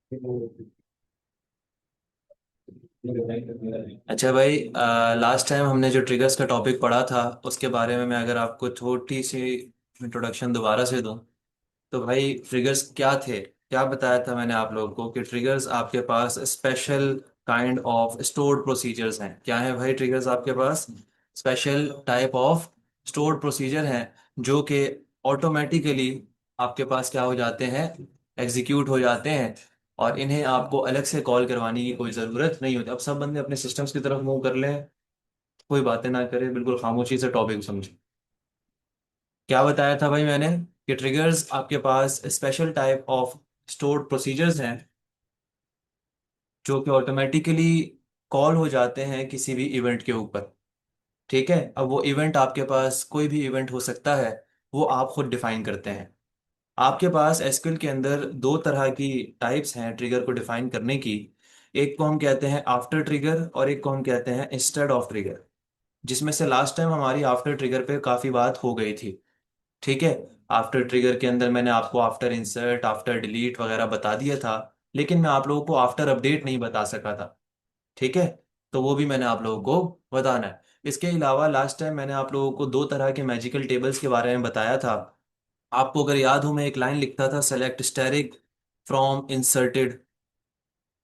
अच्छा भाई, last time हमने जो ट्रिगर्स का टॉपिक पढ़ा था उसके बारे में मैं अगर आपको छोटी सी इंट्रोडक्शन दोबारा से दूं, तो भाई ट्रिगर्स क्या थे? क्या बताया था मैंने आप लोगों को कि ट्रिगर्स आपके पास special kind of stored procedures हैं। क्या है भाई? ट्रिगर्स आपके पास special type of stored procedure हैं जो कि ऑटोमेटिकली आपके पास क्या हो जाते हैं, एग्जीक्यूट हो जाते हैं, और इन्हें आपको अलग से कॉल करवाने की कोई ज़रूरत नहीं होती। अब सब बंदे अपने सिस्टम्स की तरफ मूव कर लें, कोई बातें ना करें, बिल्कुल खामोशी से टॉपिक समझें। क्या बताया था भाई मैंने कि ट्रिगर्स आपके पास special type of stored procedures हैं जो कि ऑटोमेटिकली कॉल हो जाते हैं किसी भी इवेंट के ऊपर। ठीक है, अब वो इवेंट आपके पास कोई भी इवेंट हो सकता है, वो आप खुद डिफाइन करते हैं। आपके पास एसक्यूएल के अंदर दो तरह की टाइप्स हैं ट्रिगर को डिफाइन करने की। एक को हम कहते हैं आफ्टर ट्रिगर और एक को हम कहते हैं इंस्टेड ऑफ ट्रिगर, जिसमें से लास्ट टाइम हमारी आफ्टर ट्रिगर पे काफ़ी बात हो गई थी। ठीक है, आफ्टर ट्रिगर के अंदर मैंने आपको आफ्टर इंसर्ट, आफ्टर डिलीट वगैरह बता दिया था, लेकिन मैं आप लोगों को आफ्टर अपडेट नहीं बता सका था। ठीक है, तो वो भी मैंने आप लोगों को बताना है। इसके अलावा लास्ट टाइम मैंने आप लोगों को दो तरह के मैजिकल टेबल्स के बारे में बताया था। आपको अगर याद हो, मैं एक लाइन लिखता था, सेलेक्ट स्टेरिक फ्रॉम इंसर्टेड।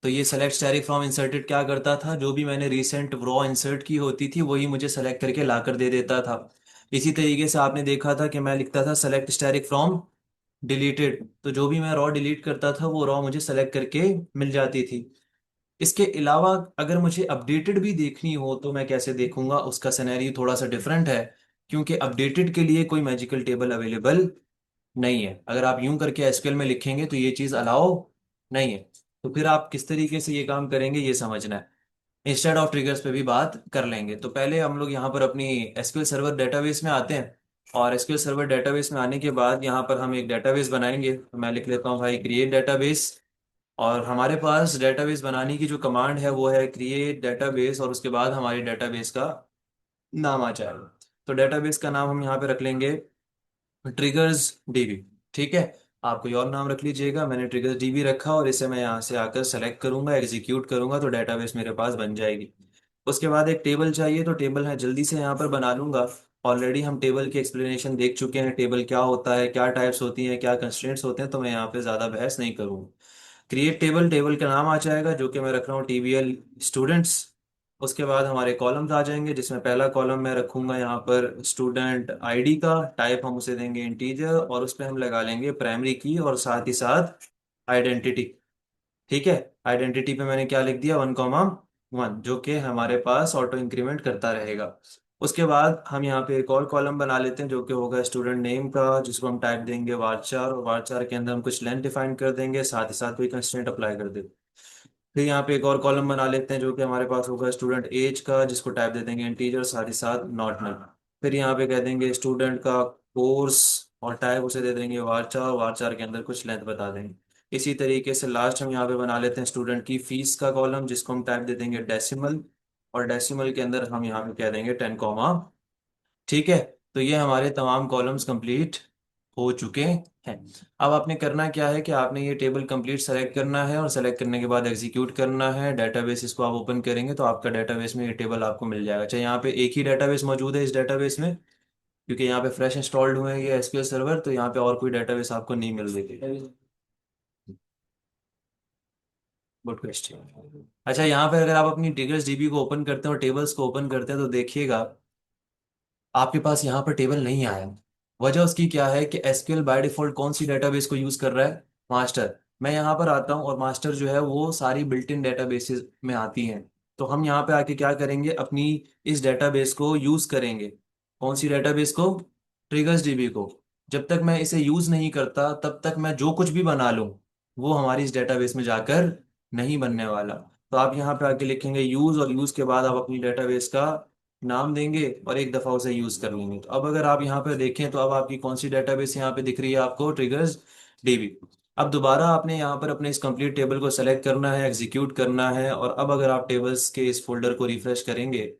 तो ये सेलेक्ट स्टेरिक फ्रॉम इंसर्टेड क्या करता था? जो भी मैंने रिसेंट रॉ इंसर्ट की होती थी वही मुझे सेलेक्ट करके ला कर दे देता था। इसी तरीके से आपने देखा था कि मैं लिखता था सेलेक्ट स्टेरिक फ्रॉम डिलीटेड, तो जो भी मैं रॉ डिलीट करता था वो रॉ मुझे सेलेक्ट करके मिल जाती थी। इसके अलावा अगर मुझे अपडेटेड भी देखनी हो तो मैं कैसे देखूंगा, उसका सिनेरियो थोड़ा सा डिफरेंट है, क्योंकि अपडेटेड के लिए कोई मैजिकल टेबल अवेलेबल नहीं है। अगर आप यूं करके एसक्यूएल में लिखेंगे तो ये चीज़ अलाउ नहीं है। तो फिर आप किस तरीके से ये काम करेंगे, ये समझना है। इंस्टेड ऑफ ट्रिगर्स पे भी बात कर लेंगे। तो पहले हम लोग यहाँ पर अपनी एसक्यूएल सर्वर डेटाबेस में आते हैं, और एसक्यूएल सर्वर डेटाबेस में आने के बाद यहाँ पर हम एक डेटाबेस बनाएंगे। तो मैं लिख लेता हूँ भाई क्रिएट डेटाबेस, और हमारे पास डेटाबेस बनाने की जो कमांड है वो है क्रिएट डेटाबेस, और उसके बाद हमारे डेटाबेस का नाम आ जाएगा। तो डेटाबेस का नाम हम यहाँ पे रख लेंगे ट्रिगर्स डीबी। ठीक है, आप कोई और नाम रख लीजिएगा, मैंने ट्रिगर्स डीबी रखा, और इसे मैं यहाँ से आकर सेलेक्ट करूंगा, एग्जीक्यूट करूंगा, तो डेटाबेस मेरे पास बन जाएगी। उसके बाद एक टेबल चाहिए, तो टेबल है जल्दी से यहाँ पर बना लूंगा। ऑलरेडी हम टेबल की एक्सप्लेनेशन देख चुके हैं, टेबल क्या होता है, क्या टाइप्स होती हैं, क्या कंस्ट्रेंट्स होते हैं, तो मैं यहाँ पे ज़्यादा बहस नहीं करूँगा। क्रिएट टेबल, टेबल का नाम आ जाएगा जो कि मैं रख रहा हूँ टीबीएल स्टूडेंट्स। उसके बाद हमारे कॉलम्स आ जाएंगे, जिसमें पहला कॉलम मैं रखूंगा यहाँ पर स्टूडेंट आईडी का, टाइप हम उसे देंगे इंटीजर, और उस पर हम लगा लेंगे प्राइमरी की और साथ ही साथ आइडेंटिटी। ठीक है, आइडेंटिटी पे मैंने क्या लिख दिया, 1,1, जो कि हमारे पास ऑटो इंक्रीमेंट करता रहेगा। उसके बाद हम यहाँ पे एक और कॉलम बना लेते हैं जो कि होगा स्टूडेंट नेम का, जिसको हम टाइप देंगे varchar, और varchar के अंदर हम कुछ लेंथ डिफाइन कर देंगे, साथ ही साथ कोई कंस्ट्रेंट अप्लाई कर देंगे। फिर यहाँ पे एक और कॉलम बना लेते हैं जो कि हमारे पास होगा स्टूडेंट एज का, जिसको टाइप दे देंगे इंटीजर, साथ ही साथ नॉट नल। फिर यहाँ पे कह देंगे स्टूडेंट का कोर्स, और टाइप उसे दे देंगे वारचार, वारचार के अंदर कुछ लेंथ बता देंगे। इसी तरीके से लास्ट हम यहाँ पे बना लेते हैं स्टूडेंट की फीस का कॉलम, जिसको हम टाइप दे देंगे डेसिमल, और डेसिमल के अंदर हम यहाँ पे कह देंगे 10 कॉमा। ठीक है, तो ये हमारे तमाम कॉलम्स कंप्लीट हो चुके हैं। अब आपने करना क्या है कि आपने ये टेबल कंप्लीट सेलेक्ट करना है, और सेलेक्ट करने के बाद एग्जीक्यूट करना है। डेटाबेस इसको आप ओपन करेंगे तो आपका डेटाबेस में ये टेबल आपको मिल जाएगा। अच्छा, यहाँ पे एक ही डेटाबेस मौजूद है इस डेटाबेस में, क्योंकि यहाँ पे फ्रेश इंस्टॉल्ड हुए हैं ये एसक्यूएल सर्वर, तो यहाँ पे और कोई डेटाबेस आपको नहीं मिल रही। Good question. अच्छा, यहाँ पे अगर आप अपनी टिगर्स डीबी को ओपन करते हैं और टेबल्स को ओपन करते हैं तो देखिएगा आपके पास यहाँ पर टेबल नहीं आया। वजह उसकी क्या है कि एसक्यूएल बाय डिफॉल्ट कौन सी डेटाबेस को यूज कर रहा है, मास्टर। मैं यहाँ पर आता हूँ और मास्टर जो है वो सारी बिल्ट इन डेटाबेसेस में आती हैं। तो हम यहाँ पे आके क्या करेंगे, अपनी इस डेटाबेस को यूज करेंगे। कौन सी डेटाबेस को? ट्रिगर्स डीबी को। जब तक मैं इसे यूज नहीं करता तब तक मैं जो कुछ भी बना लूँ वो हमारी इस डेटाबेस में जाकर नहीं बनने वाला। तो आप यहाँ पे आके लिखेंगे यूज, और यूज के बाद आप अपनी डेटाबेस का नाम देंगे और एक दफा उसे यूज कर लेंगे। तो अब अगर आप यहाँ पे देखें तो अब आपकी कौन सी डेटाबेस यहाँ पे दिख रही है आपको, ट्रिगर्स डीबी। अब दोबारा आपने यहाँ पर अपने इस कंप्लीट टेबल को सेलेक्ट करना है, एग्जीक्यूट करना है, और अब अगर आप टेबल्स के इस फोल्डर को रिफ्रेश करेंगे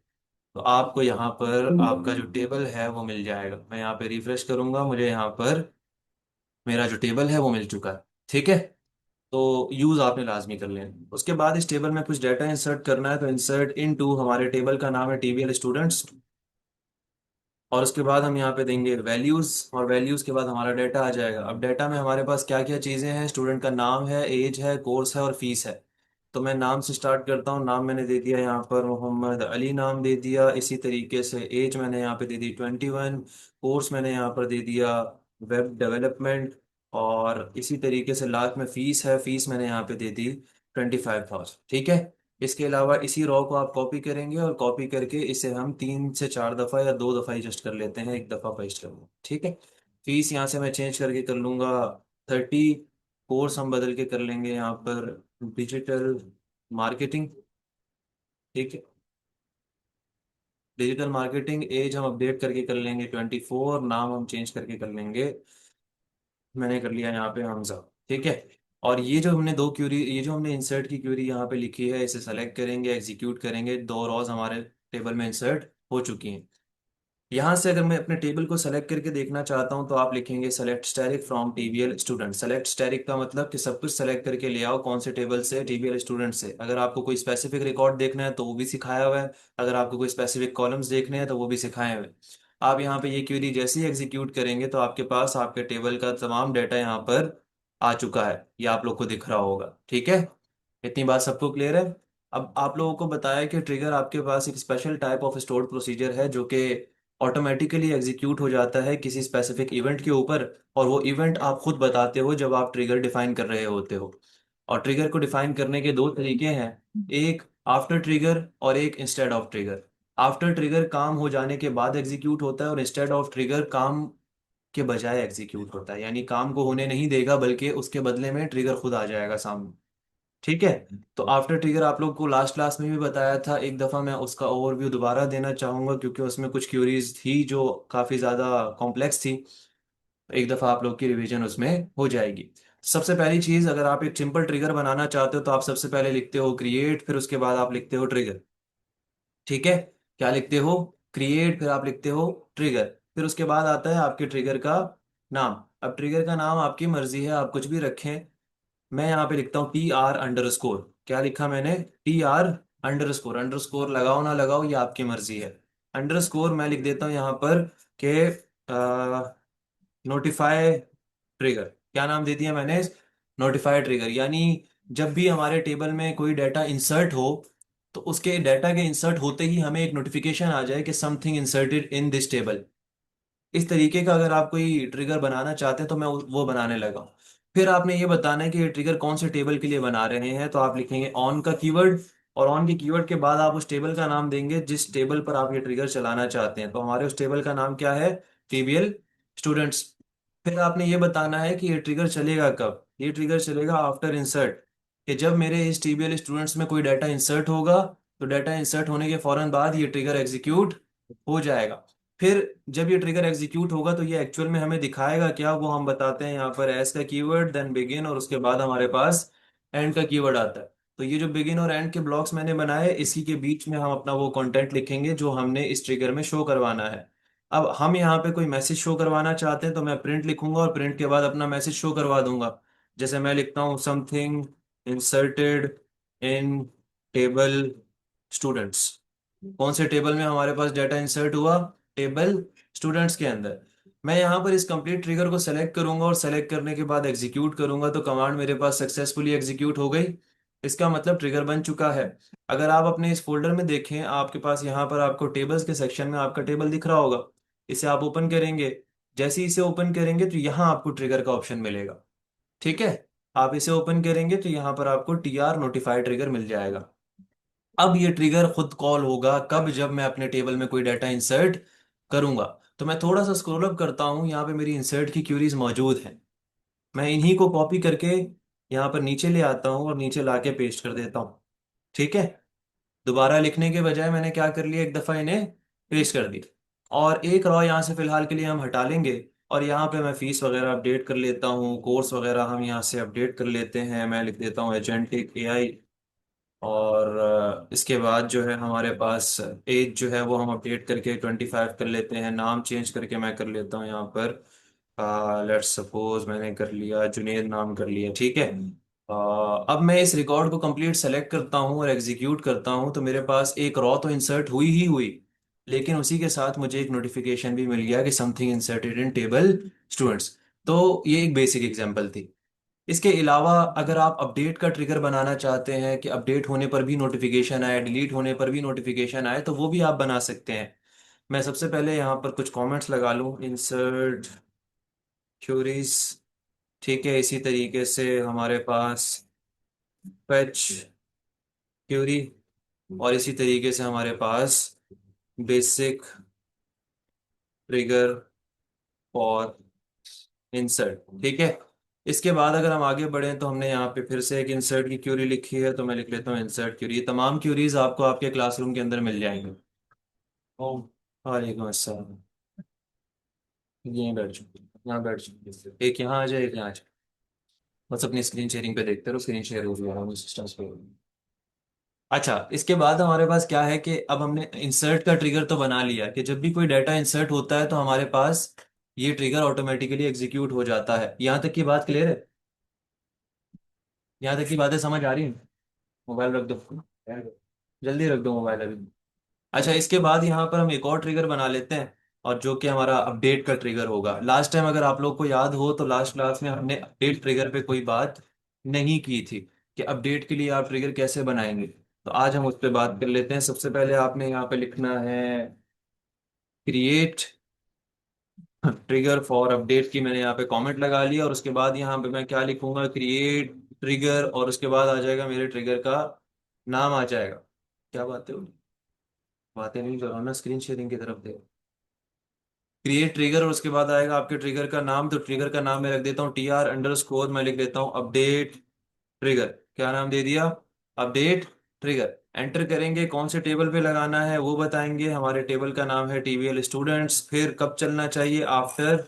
तो आपको यहाँ पर आपका जो टेबल है वो मिल जाएगा। मैं यहाँ पे रिफ्रेश करूंगा, मुझे यहाँ पर मेरा जो टेबल है वो मिल चुका है। ठीक है, तो यूज आपने लाजमी कर लेना। उसके बाद इस टेबल में कुछ डाटा इंसर्ट करना है, तो इंसर्ट इनटू, हमारे टेबल का नाम है टीवीएल स्टूडेंट्स। और उसके बाद हम यहाँ पे देंगे वैल्यूज, और वैल्यूज के बाद हमारा डाटा आ जाएगा। अब डाटा में हमारे पास क्या क्या चीज़ें हैं, स्टूडेंट का नाम है, एज है, कोर्स है और फीस है। तो मैं नाम से स्टार्ट करता हूँ। नाम मैंने दे दिया यहाँ पर मोहम्मद अली नाम दे दिया। इसी तरीके से एज मैंने यहाँ पे दे दी 21। कोर्स मैंने यहाँ पर दे दिया वेब डेवलपमेंट। और इसी तरीके से लास्ट में फीस है, फीस मैंने यहाँ पे दे दी 25,000। ठीक है। इसके अलावा इसी रॉ को आप कॉपी करेंगे, और कॉपी करके इसे हम 3 से 4 दफ़ा या 2 दफ़ा एडजस्ट कर लेते हैं, एक दफ़ा पेस्ट कर लूँगा। ठीक है। फीस यहाँ से मैं चेंज करके कर लूँगा 30। कोर्स हम बदल के कर लेंगे यहाँ पर डिजिटल मार्केटिंग। ठीक है। Digital marketing. एज हम अपडेट करके कर लेंगे 24। नाम हम चेंज करके कर लेंगे, मैंने कर लिया यहाँ पे हमजा। ठीक है। और ये जो हमने इंसर्ट की क्यूरी यहाँ पे लिखी है, इसे सेलेक्ट करेंगे, एग्जीक्यूट करेंगे। 2 रॉज हमारे टेबल में इंसर्ट हो चुकी हैं। यहाँ से अगर मैं अपने टेबल को सेलेक्ट करके देखना चाहता हूँ, तो आप लिखेंगे select static from TBL student. Select static का मतलब कि सब कुछ सेलेक्ट करके ले आओ, कौन से टेबल से, टीबीएल स्टूडेंट से। अगर आपको कोई स्पेसिफिक रिकॉर्ड देखना है तो वो भी सिखाया हुआ है, अगर आपको कोई स्पेसिफिक कॉलम्स देखने हैं तो वो भी सिखाए हुए हैं। आप यहाँ पे ये क्वेरी जैसे ही एग्जीक्यूट करेंगे, तो आपके पास आपके टेबल का तमाम डाटा यहाँ पर आ चुका है, ये आप लोग को दिख रहा होगा। ठीक है। इतनी बात सबको क्लियर है। अब आप लोगों को बताया कि ट्रिगर आपके पास एक special type of stored procedure है, जो कि ऑटोमेटिकली एग्जीक्यूट हो जाता है किसी स्पेसिफिक इवेंट के ऊपर। और वो इवेंट आप खुद बताते हो जब आप ट्रिगर डिफाइन कर रहे होते हो। और ट्रिगर को डिफाइन करने के 2 तरीके हैं, एक आफ्टर ट्रिगर और एक instead of trigger. After trigger काम हो जाने के बाद एग्जीक्यूट होता है, और इंस्टेड ऑफ ट्रिगर काम के बजाय एग्जीक्यूट होता है, यानी काम को होने नहीं देगा बल्कि उसके बदले में ट्रिगर खुद आ जाएगा सामने। ठीक है। तो आफ्टर ट्रिगर आप लोग को लास्ट क्लास में भी बताया था, एक दफ़ा मैं उसका ओवरव्यू दोबारा देना चाहूँगा, क्योंकि उसमें कुछ क्यूरीज थी जो काफ़ी ज़्यादा कॉम्प्लेक्स थी। एक दफ़ा आप लोग की रिवीजन उसमें हो जाएगी। सबसे पहली चीज़, अगर आप एक सिंपल ट्रिगर बनाना चाहते हो, तो आप सबसे पहले लिखते हो क्रिएट, फिर उसके बाद आप लिखते हो ट्रिगर। ठीक है। क्या लिखते हो? क्रिएट, फिर आप लिखते हो ट्रिगर। फिर उसके बाद आता है आपके ट्रिगर का नाम। अब ट्रिगर का नाम आपकी मर्जी है, आप कुछ भी रखें। मैं यहाँ पे लिखता हूँ TR_। क्या लिखा मैंने? TR_। अंडरस्कोर लगाओ ना लगाओ, ये आपकी मर्जी है। अंडरस्कोर मैं लिख देता हूँ यहाँ पर के नोटिफाई ट्रिगर। क्या नाम दे दिया मैंने? Notify trigger. यानी जब भी हमारे टेबल में कोई डाटा इंसर्ट हो, तो उसके डाटा के इंसर्ट होते ही हमें एक नोटिफिकेशन आ जाए कि something inserted in this table. इस तरीके का अगर आप कोई ट्रिगर बनाना चाहते हैं, तो मैं वो बनाने लगा हूं। फिर आपने ये बताना है कि ये ट्रिगर कौन से टेबल के लिए बना रहे हैं, तो आप लिखेंगे ऑन का कीवर्ड। और ऑन के कीवर्ड के बाद आप उस टेबल का नाम देंगे जिस टेबल पर आप ये ट्रिगर चलाना चाहते हैं। तो हमारे उस टेबल का नाम क्या है? टीबीएल स्टूडेंट्स। फिर आपने ये बताना है कि ये ट्रिगर चलेगा कब। ये ट्रिगर चलेगा आफ्टर इंसर्ट, कि जब मेरे इस टीबीएल स्टूडेंट्स में कोई डाटा इंसर्ट होगा, तो डाटा इंसर्ट होने के फौरन बाद ये ट्रिगर एग्जीक्यूट हो जाएगा। फिर जब ये ट्रिगर एग्जीक्यूट होगा, तो ये एक्चुअल में हमें दिखाएगा क्या, वो हम बताते हैं यहाँ पर एस का कीवर्ड, देन बिगिन, और उसके बाद हमारे पास एंड का कीवर्ड आता है। तो ये जो बिगिन और एंड के ब्लॉक्स मैंने बनाए, इसी के बीच में हम अपना वो कंटेंट लिखेंगे जो हमने इस ट्रिगर में शो करवाना है। अब हम यहाँ पे कोई मैसेज शो करवाना चाहते हैं, तो मैं प्रिंट लिखूंगा और प्रिंट के बाद अपना मैसेज शो करवा दूंगा। जैसे मैं लिखता हूँ something inserted in table students. कौन से टेबल में हमारे पास डाटा इंसर्ट हुआ? टेबल स्टूडेंट्स के अंदर। मैं यहाँ पर इस कंप्लीट ट्रिगर को सेलेक्ट करूंगा, और सेलेक्ट करने के बाद एग्जीक्यूट करूंगा, तो कमांड मेरे पास सक्सेसफुली एग्जीक्यूट हो गई। इसका मतलब ट्रिगर बन चुका है। अगर आप अपने इस फोल्डर में देखें, आपके पास यहाँ पर आपको टेबल्स के सेक्शन में आपका टेबल दिख रहा होगा। इसे आप ओपन करेंगे। जैसे ही इसे ओपन करेंगे, तो यहाँ आपको ट्रिगर का ऑप्शन मिलेगा। ठीक है। आप इसे ओपन करेंगे तो यहाँ पर आपको TR नोटिफाई ट्रिगर मिल जाएगा। अब ये ट्रिगर खुद कॉल होगा कब? जब मैं अपने टेबल में कोई डाटा इंसर्ट करूंगा। तो मैं थोड़ा सा स्क्रॉल अप करता हूं, यहाँ पे मेरी इंसर्ट की क्यूरीज मौजूद हैं। मैं इन्हीं को कॉपी करके यहाँ पर नीचे ले आता हूँ, और नीचे लाके पेस्ट कर देता हूँ। ठीक है। दोबारा लिखने के बजाय मैंने क्या कर लिया, एक दफा इन्हें पेस्ट कर दिया। और एक रॉ यहाँ से फिलहाल के लिए हम हटा लेंगे। और यहाँ पे मैं फीस वगैरह अपडेट कर लेता हूँ, कोर्स वगैरह हम यहाँ से अपडेट कर लेते हैं। मैं लिख देता हूँ एजेंटिक AI। और इसके बाद जो है हमारे पास एज जो है वो हम अपडेट करके 25 कर लेते हैं। नाम चेंज करके मैं कर लेता हूँ यहाँ पर लेट्स सपोज मैंने कर लिया जुनेद नाम कर लिया। ठीक है। अ, अब मैं इस रिकॉर्ड को कंप्लीट सेलेक्ट करता हूँ और एग्जीक्यूट करता हूँ, तो मेरे पास एक रॉ तो इंसर्ट हुई ही हुई, लेकिन उसी के साथ मुझे एक नोटिफिकेशन भी मिल गया कि something inserted in table students. तो ये एक बेसिक एग्जांपल थी। इसके अलावा अगर आप अपडेट का ट्रिगर बनाना चाहते हैं कि अपडेट होने पर भी नोटिफिकेशन आए, डिलीट होने पर भी नोटिफिकेशन आए, तो वो भी आप बना सकते हैं। मैं सबसे पहले यहाँ पर कुछ कमेंट्स लगा लूँ, इंसर्ट क्यूरीज। ठीक है, इसी तरीके से हमारे पास फेच क्यूरी, और इसी तरीके से हमारे पास बेसिक ट्रिगर फॉर इंसर्ट। ठीक है, इसके बाद अगर हम आगे बढ़ें तो हमने यहाँ पे फिर से एक इंसर्ट की क्यूरी लिखी है, तो मैं लिख लेता हूँ इंसर्ट क्यूरी। ये तमाम क्यूरीज आपको आपके क्लासरूम के अंदर मिल जाएंगे। ओ, वालेकुम अस्सलाम। यहीं बैठ जाओ, यहाँ बैठ जाओ, एक यहाँ आ जाए, एक यहाँ आ जाए। बस अपनी स्क्रीन शेयरिंग पे देखते रहो, स्क्रीन शेयर हो गया है सिस्टम पे। अच्छा, इसके बाद हमारे पास क्या है कि अब हमने इंसर्ट का ट्रिगर तो बना लिया कि जब भी कोई डाटा इंसर्ट होता है तो हमारे पास ये ट्रिगर ऑटोमेटिकली एग्जीक्यूट हो जाता है। यहाँ तक की बात क्लियर है? यहाँ तक की बातें समझ आ रही हैं? मोबाइल रख दो, जल्दी रख दो मोबाइल अभी। अच्छा, इसके बाद यहाँ पर हम एक और ट्रिगर बना लेते हैं, और जो कि हमारा अपडेट का ट्रिगर होगा। लास्ट टाइम अगर आप लोग को याद हो तो लास्ट क्लास में हमने अपडेट ट्रिगर पे कोई बात नहीं की थी कि अपडेट के लिए आप ट्रिगर कैसे बनाएंगे। तो आज हम उस पर बात कर लेते हैं। सबसे पहले आपने यहाँ पे लिखना है क्रिएट ट्रिगर फॉर अपडेट की, मैंने यहाँ पे कमेंट लगा लिया, और उसके बाद यहाँ पे मैं क्या लिखूंगा, क्रिएट ट्रिगर, और उसके बाद आ जाएगा मेरे ट्रिगर का नाम आ जाएगा। क्या बातें हो, बातें नहीं करो ना, स्क्रीन शेयरिंग की तरफ दे। क्रिएट ट्रिगर, और उसके बाद आएगा आपके ट्रिगर का नाम। तो ट्रिगर का नाम मैं रख देता हूँ TR_, मैं लिख देता हूँ अपडेट ट्रिगर। क्या नाम दे दिया? Update trigger. एंटर करेंगे, कौन से टेबल पे लगाना है वो बताएंगे। हमारे टेबल का नाम है TVL स्टूडेंट्स। फिर कब चलना चाहिए? After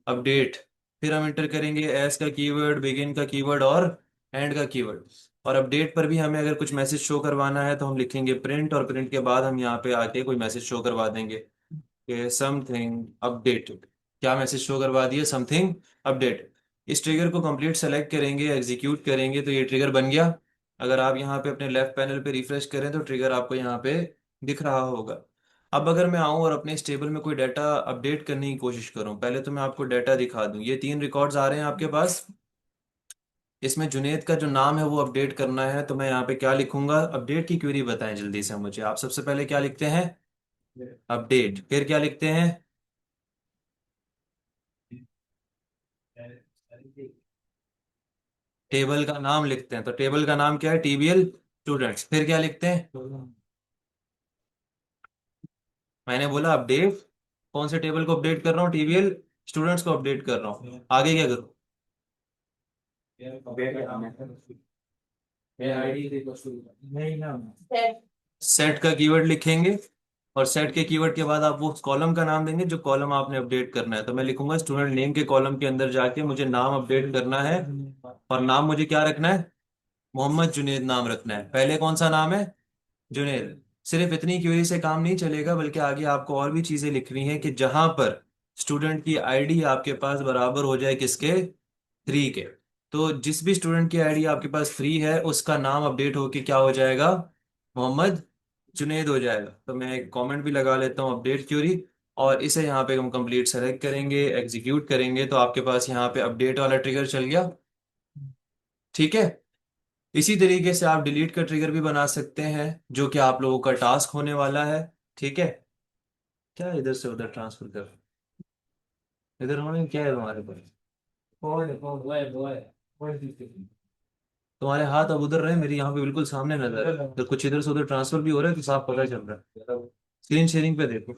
update. फिर हम एंटर करेंगे एस का कीवर्ड, बिगिन का कीवर्ड, और एंड का कीवर्ड। और अपडेट पर भी हमें अगर कुछ मैसेज शो करवाना है तो हम लिखेंगे प्रिंट, और प्रिंट के बाद हम यहाँ पे आके कोई मैसेज शो करवा देंगे कि समथिंग अपडेटेड। क्या मैसेज शो करवा दिया? Something update. इस ट्रिगर को कंप्लीट सेलेक्ट करेंगे, एग्जीक्यूट करेंगे, तो ये ट्रिगर बन गया। अगर आप यहाँ पे अपने लेफ्ट पैनल पे रिफ्रेश करें तो ट्रिगर आपको यहाँ पे दिख रहा होगा। अब अगर मैं आऊँ और अपने इस टेबल में कोई डाटा अपडेट करने की कोशिश करूँ, पहले तो मैं आपको डाटा दिखा दूँ। ये 3 रिकॉर्ड्स आ रहे हैं आपके पास। इसमें जुनेद का जो नाम है वो अपडेट करना है, तो मैं यहाँ पे क्या लिखूंगा? अपडेट की क्वेरी बताएं जल्दी से मुझे। आप सबसे पहले क्या लिखते हैं? अपडेट। फिर क्या लिखते हैं? टेबल का नाम लिखते हैं, तो टेबल का नाम क्या है? TVL students. फिर क्या लिखते हैं? मैंने बोला अपडेट। कौन से टेबल को अपडेट कर रहा हूँ? TVL स्टूडेंट्स को अपडेट कर रहा हूँ। आगे क्या करूँ? सेट का कीवर्ड लिखेंगे, और सेट के कीवर्ड के बाद आप वो कॉलम का नाम देंगे जो कॉलम आपने अपडेट करना है। तो मैं लिखूंगा स्टूडेंट नेम के कॉलम के अंदर जाके मुझे नाम अपडेट करना है, और नाम मुझे क्या रखना है? मोहम्मद जुनेद नाम रखना है। पहले कौन सा नाम है? जुनेद। सिर्फ इतनी क्वेरी से काम नहीं चलेगा, बल्कि आगे आपको और भी चीजें लिखनी है कि जहां पर स्टूडेंट की आईडी आपके पास बराबर हो जाए किसके? 3 के। तो जिस भी स्टूडेंट की आईडी आपके पास 3 है उसका नाम अपडेट होके क्या हो जाएगा? मोहम्मद जुनेद हो जाएगा। तो मैं एक कमेंट भी लगा लेता हूँ अपडेट क्यूरी, और इसे यहाँ पे हम कंप्लीट सेलेक्ट करेंगे, एग्जीक्यूट करेंगे, तो आपके पास यहाँ पे अपडेट वाला ट्रिगर चल गया। ठीक है, इसी तरीके से आप डिलीट का ट्रिगर भी बना सकते हैं, जो कि आप लोगों का टास्क होने वाला है। ठीक है, क्या इधर से उधर ट्रांसफर कर, इधर होने क्या है तुम्हारे पास? तुम्हारे हाथ अब उधर रहे, मेरी यहाँ पे बिल्कुल सामने नजर है, तो कुछ इधर से उधर ट्रांसफर भी हो रहा है तो साफ पता चल रहा है। स्क्रीन शेयरिंग पे देखो।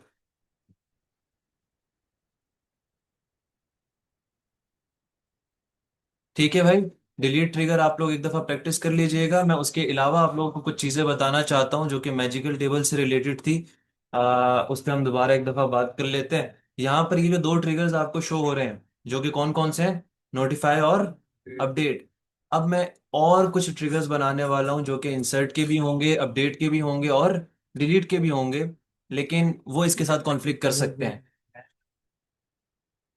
ठीक है भाई, डिलीट ट्रिगर आप लोग एक दफा प्रैक्टिस कर लीजिएगा। मैं उसके अलावा आप लोगों को कुछ चीजें बताना चाहता हूँ जो कि मैजिकल टेबल से रिलेटेड थी। उस पर हम दोबारा एक दफा बात कर लेते हैं। यहाँ पर ये जो 2 ट्रिगर्स आपको शो हो रहे हैं, जो कि कौन कौन से हैं? नोटिफाई और अपडेट। अब मैं और कुछ ट्रिगर्स बनाने वाला हूँ जो कि इंसर्ट के भी होंगे, अपडेट के भी होंगे, और डिलीट के भी होंगे, लेकिन वो इसके साथ कॉन्फ्लिक्ट कर सकते हैं।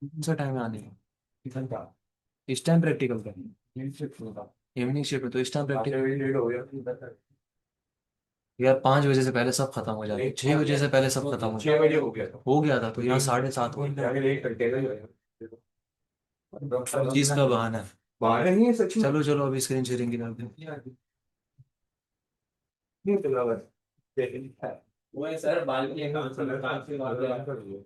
कौन सा टाइम है आने का? इस टाइम प्रैक्टिकल करेंगे। इवनिंग शिफ्ट में तो इस टाइम प्रैक्टिकल यार 5 बजे से पहले सब खत्म हो जाता है, 6 बजे से पहले सब खत्म हो जाता 6 बजे हो गया था तो यहाँ 7:30 हो गया। चीज का बहाना है। बाहर नहीं है सच में। चलो चलो अभी स्क्रीन शेयरिंग की करते हैं। नहीं तो बस वो है सर बालकनी काम से बात नहीं है।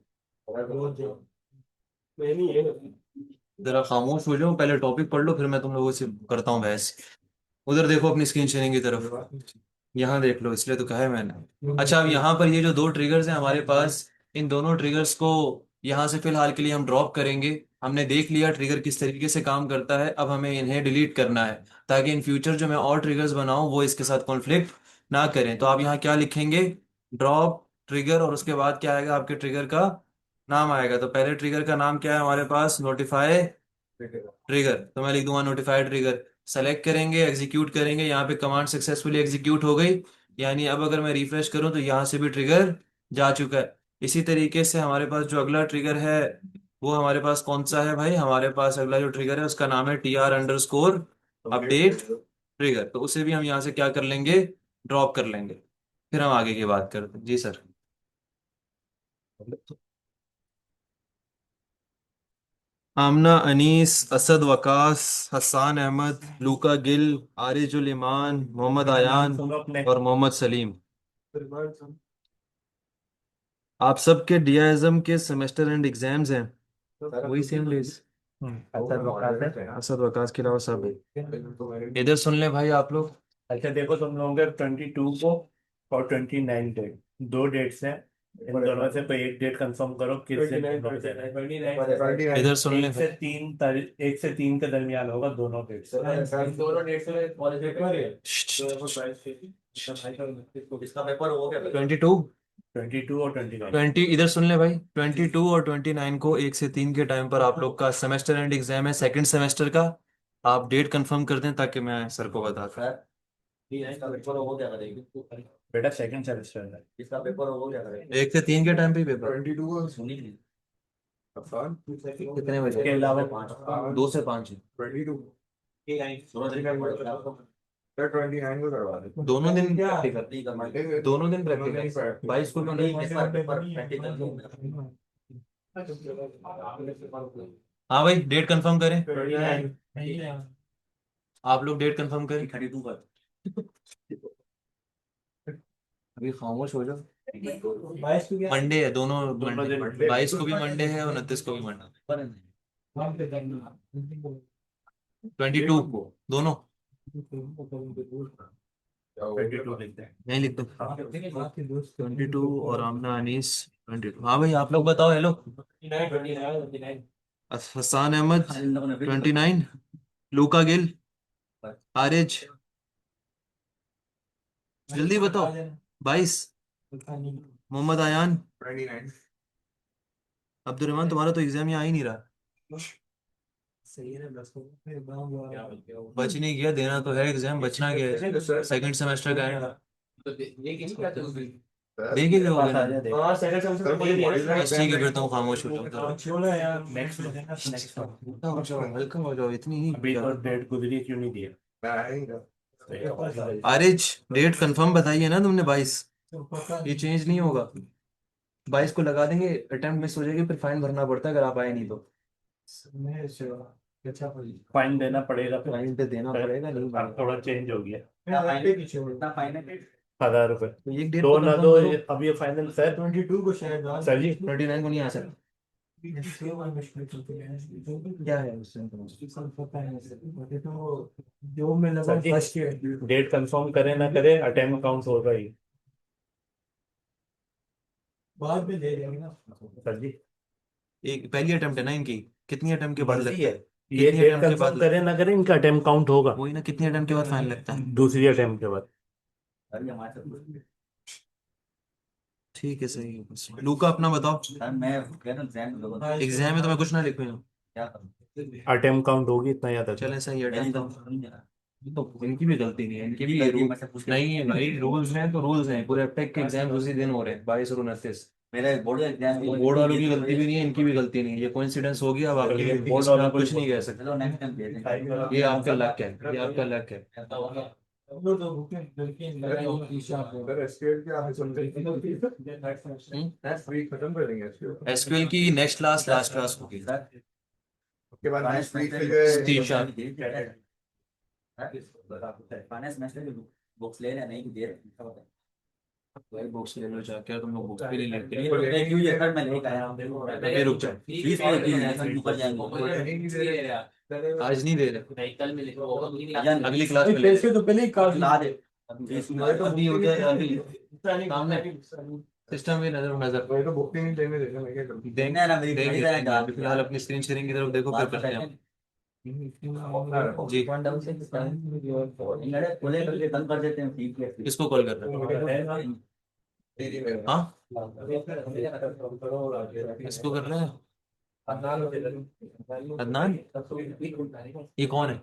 जरा खामोश हो जाओ, पहले टॉपिक पढ़ लो फिर मैं तुम लोगों से करता हूँ बहस। उधर देखो अपनी स्क्रीन शेयरिंग की तरफ, यहाँ देख लो, इसलिए तो कहा है मैंने। अच्छा अब यहाँ पर ये जो दो ट्रिगर्स हैं हमारे पास, इन दोनों ट्रिगर्स को यहाँ से फिलहाल के लिए हम ड्रॉप करेंगे। हमने देख लिया ट्रिगर किस तरीके से काम करता है, अब हमें इन्हें डिलीट करना है ताकि इन फ्यूचर जो मैं और ट्रिगर्स बनाऊं वो इसके साथ कॉन्फ्लिक्ट ना करें। तो आप यहाँ क्या लिखेंगे, ड्रॉप ट्रिगर, और उसके बाद क्या आएगा, आपके ट्रिगर का नाम आएगा। तो पहले ट्रिगर का नाम क्या है हमारे पास, नोटिफाई ट्रिगर। तो मैं लिख दूंगा नोटिफाइड ट्रिगर। सेलेक्ट करेंगे, एग्जीक्यूट करेंगे, यहाँ पे कमांड सक्सेसफुली एग्जीक्यूट हो गई। यानी अब अगर मैं रिफ्रेश करूं तो यहाँ से भी ट्रिगर जा चुका है। इसी तरीके से हमारे पास जो अगला ट्रिगर है वो हमारे पास कौन सा है भाई, हमारे पास अगला जो ट्रिगर है उसका नाम है TR_, अपडेट ट्रिगर। तो उसे भी हम यहाँ से क्या कर लेंगे, ड्रॉप कर लेंगे। फिर हम आगे की बात करते हैं जी सर। आमना अनीस, असद वकास, हसान अहमद, लूका गिल, आरिजुल ईमान, मोहम्मद आयान और मोहम्मद सलीम। आप सबके डीआईएसएम के सेमेस्टर एंड एग्जाम्स हैं, वही सेम डेज। असद वकास के अलावा सब है। इधर सुन ले भाई आप लोग। अच्छा देखो तुम लोगों के 22 को और 29 डेट, दो डेट्स हैं। इन दोनों से कोई एक डेट कंफर्म करो किस दिन इधर सुन ले एक से 3 तारीख, 1 से 3 के दरमियान होगा दोनों डेट्स। दोनों डेट्स में कॉलेज इसका पेपर हो गया 22, 22 और 29। 20, इधर सुन ले भाई, 22 और 29 को 1 से 3 के टाइम पर आप लोग का सेमेस्टर एंड एग्जाम है, सेकंड सेमेस्टर का। आप डेट कंफर्म कर दें ताकि मैं सर को बता दूं। इसका पेपर हो गया करेगी बेटा, सेकंड सेमेस्टर में इसका पेपर हो गया करेगी। 1 से 3 के टाइम पे पेपर 22 सुनी ली। कितने बजे, इसके अलावा 5 2 से 5 22 दोनों दिन का 29 को करवा दे। दोनों दिन क्या प्रैक्टिकल, दोनों दिन प्रैक्टिकल, 22 को भी। हाँ भाई डेट कंफर्म करें, आप लोग डेट कंफर्म करें। 32 पर अभी खामोश हो जाओ। 22 को क्या मंडे है दोनों, दोनों दिन मंडे 22 को भी मंडे है, 29 को भी मंडे, 22 को दोनों। 22 लिखते हैं। नहीं लिख दो, 22 और आमना अनीस 22। हाँ भाई आप लोग बताओ, हेलो। 29 हसान अहमद 29, लूका गिल, आरिज, जल्दी बताओ। 22, मोहम्मद आयान, 29 अब्दुलरहमान। तुम्हारा तो एग्जाम यहाँ आ ही नहीं रहा। सही है ना, 10 को बच नहीं गया, देना तो है एग्जाम, बचना क्या है, सेकंड सेमेस्टर का है। तो ये किस क्या चल देख ही लोगे ना। हाँ सेकंड सेमेस्टर में ये बस ठीक है फिर तुम खामोश हो जाओ। क्यों ना यार, नेक्स्ट नेक्स्ट हल्का हो जाओ, इतनी ही। अभी और डेट गुजरी क्यों नहीं दिया। आरिज डेट कंफर्म बताइए ना तुमने, 22, ये चेंज नहीं होगा। 22 को लगा देंगे, अटेम्प्ट मिस हो जाएगी फिर फाइन भरना पड़ता है अगर आप आए नहीं तो। फाइन देना पड़ेगा फिर। फाइन पे देना पड़ेगा, नहीं अब थोड़ा चेंज हो गया। कितना फाइन है? 1000 रुपए। तो एक डेट दो तो ना कंफर्म दो करो। अब ये फाइनल सर 22 को शायद सर जी 29 को नहीं आ सकता, क्या है उससे जो मैं लगा फर्स्ट डेट कंफर्म करे ना करे अटेम्प्ट काउंट होगा ही। बाद में दे देंगे ना सर जी। एक पहली अटेम्प्ट है ना इनकी, कितनी अटेम्प्ट के बाद मर्जी लगता है, है, ये कितनी डेट अटेम्प्ट के बाद कंफर्म करे ना करे इनका अटेम्प्ट काउंट होगा। वही ना, कितनी अटेम्प्ट के बाद फाइन लगता है। दूसरी अटेम्प्ट के बाद। ठीक है सही है, बस लूका अपना बताओ। एग्जाम है तो मैं कुछ ना लिखूंगा। अटेम्प्ट काउंट होगी इतना याद रखना। चले सही है, तो इनकी भी गलती नहीं है, इनकी भी नहीं है भाई, रूल्स हैं तो रूल्स हैं। पूरे टेक के एग्जाम उसी दिन हो रहे हैं, 22 और 29। मेरे बोर्ड एग्जाम की बोर्ड वालों ये की तो गलती भी नहीं है, इनकी भी गलती नहीं है, ये कोइंसिडेंस हो गया। अब चलो ये आपकी बोर्ड इसमें वालों आप को ही कुछ नहीं कह सकते। चलो नेक्स्ट टाइम दे देंगे। ये आपका लक है, ये आपका लक है। सर एसक्यूएल की आप वीक खत्म कर देंगे एसक्यूएल एसक्यूएल की नेक्स्ट क्लास लास्ट क्लास होगी। सर उसके बाद फाइनेंस नेक्स्ट वीक से सेमेस्टर जो है तीन चार फाइनेंस सेमेस्टर की बुक्स ले रहे हैं नहीं कि दे रहे हैं? भाई बुक्स ले लो जाके, तुम लोग बुक्स भी नहीं लेते। ये क्यों ये सर मैं लेके आया हूँ। अभी रुक जाओ, फीस और ऊपर जाएंगे। आज नहीं दे रहे, अगली क्लास में ले पैसे तो पहले ही काट ला दे फीस अभी हो गया अभी सामने सिस्टम में नजर नजर वही तो बुक ही नहीं देने देगा मैं क्या करूँ देना है ना मेरी देंगे खरीदा है देंगे। क्या अभी फिलहाल अपनी स्क्रीन शेयरिंग की तरफ देखो, फिर बात करते हैं बताइए। हम। जी, वन डाउन से इंगड़े खोले करके बंद कर देते हैं फीस के। किसको कॉल कर रहे हैं? हाँ, किसको कर रहे हैं? अदनान, ये कौन है?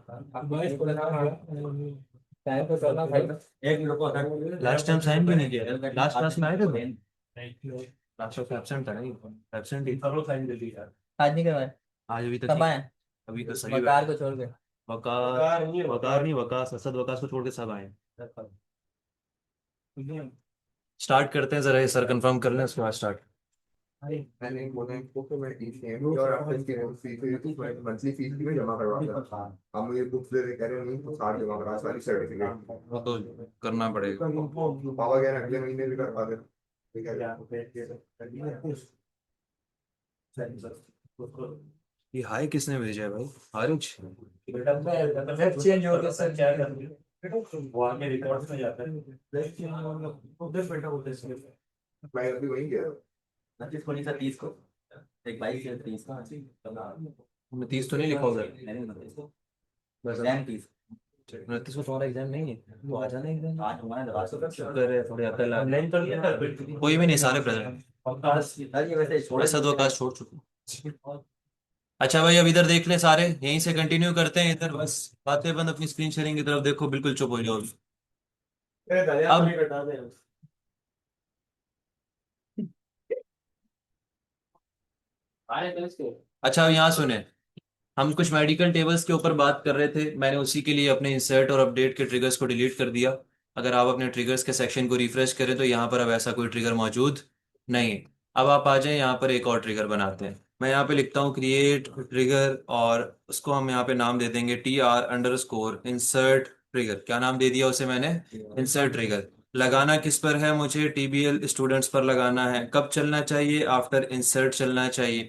एक लोगों को लास्ट टाइम साइन भी नहीं किया, लास्ट क्लास में आए थे तुम? लास्ट ऑफ एब्सेंट था नहीं, एब्सेंट ही। आज नहीं करवाए आज अभी तक कब नहीं। आए अभी तो सभी बकार को छोड़ के। वकार, वकार नहीं, वकास, असद वकास को छोड़ के सब आए। स्टार्ट करते हैं जरा, ये सर कंफर्म कर लें उसके बाद स्टार्ट। मैंने बोला इनको कि मैं ईसीएम और आपके फीस मंथली फीस भी जमा करवा दूँ। हम मुझे बुक्स दे रहे कह रहे नहीं तो साथ जमा करा सारी सर्टिफिकेट। वो तो करना पड़ेगा। पापा कह रहे अगले महीने भी करवा दे ठीक है। ये हाय किसने भेजा है भाई? आरुष? चेंज हो गया सर, क्या करेंगे? वो आगे रिकॉर्ड्स में जाता है। उधर बैठा होता है। मैं अभी वहीं गया 25 को एक 22 से 30 का 29 तो नहीं लिखा उधर? बस एग्जाम 30 29 को तुम्हारा एग्जाम नहीं है तो आ जाना एग्जाम। आज हमारा शुक्र है, थोड़ी अकल आ गई। ऑनलाइन तो नहीं था कोई भी नहीं, सारे प्रेजेंट। सर ये वैसे थोड़ा सा अवकाश छोड़ चुके। अच्छा भाई, अब इधर देख ले सारे, यहीं से कंटिन्यू करते हैं इधर, बस बातें बंद, अपनी स्क्रीन शेयरिंग की तरफ देखो, बिल्कुल चुप हो जाओ अब। अच्छा अब यहाँ सुने, हम कुछ मेडिकल टेबल्स के ऊपर बात कर रहे थे, मैंने उसी के लिए अपने इंसर्ट और अपडेट के ट्रिगर्स को डिलीट कर दिया। अगर आप अपने ट्रिगर्स के सेक्शन को रिफ्रेश करें तो यहाँ पर अब ऐसा कोई ट्रिगर मौजूद नहीं है। अब आप आ जाएं, यहाँ पर एक और ट्रिगर बनाते हैं। मैं यहाँ पे लिखता हूँ क्रिएट ट्रिगर, और उसको हम यहाँ पे नाम दे देंगे TR_, इंसर्ट ट्रिगर। क्या नाम दे दिया उसे मैंने? Insert trigger. लगाना किस पर है? मुझे TBL स्टूडेंट्स पर लगाना है। कब चलना चाहिए? आफ्टर इंसर्ट चलना चाहिए।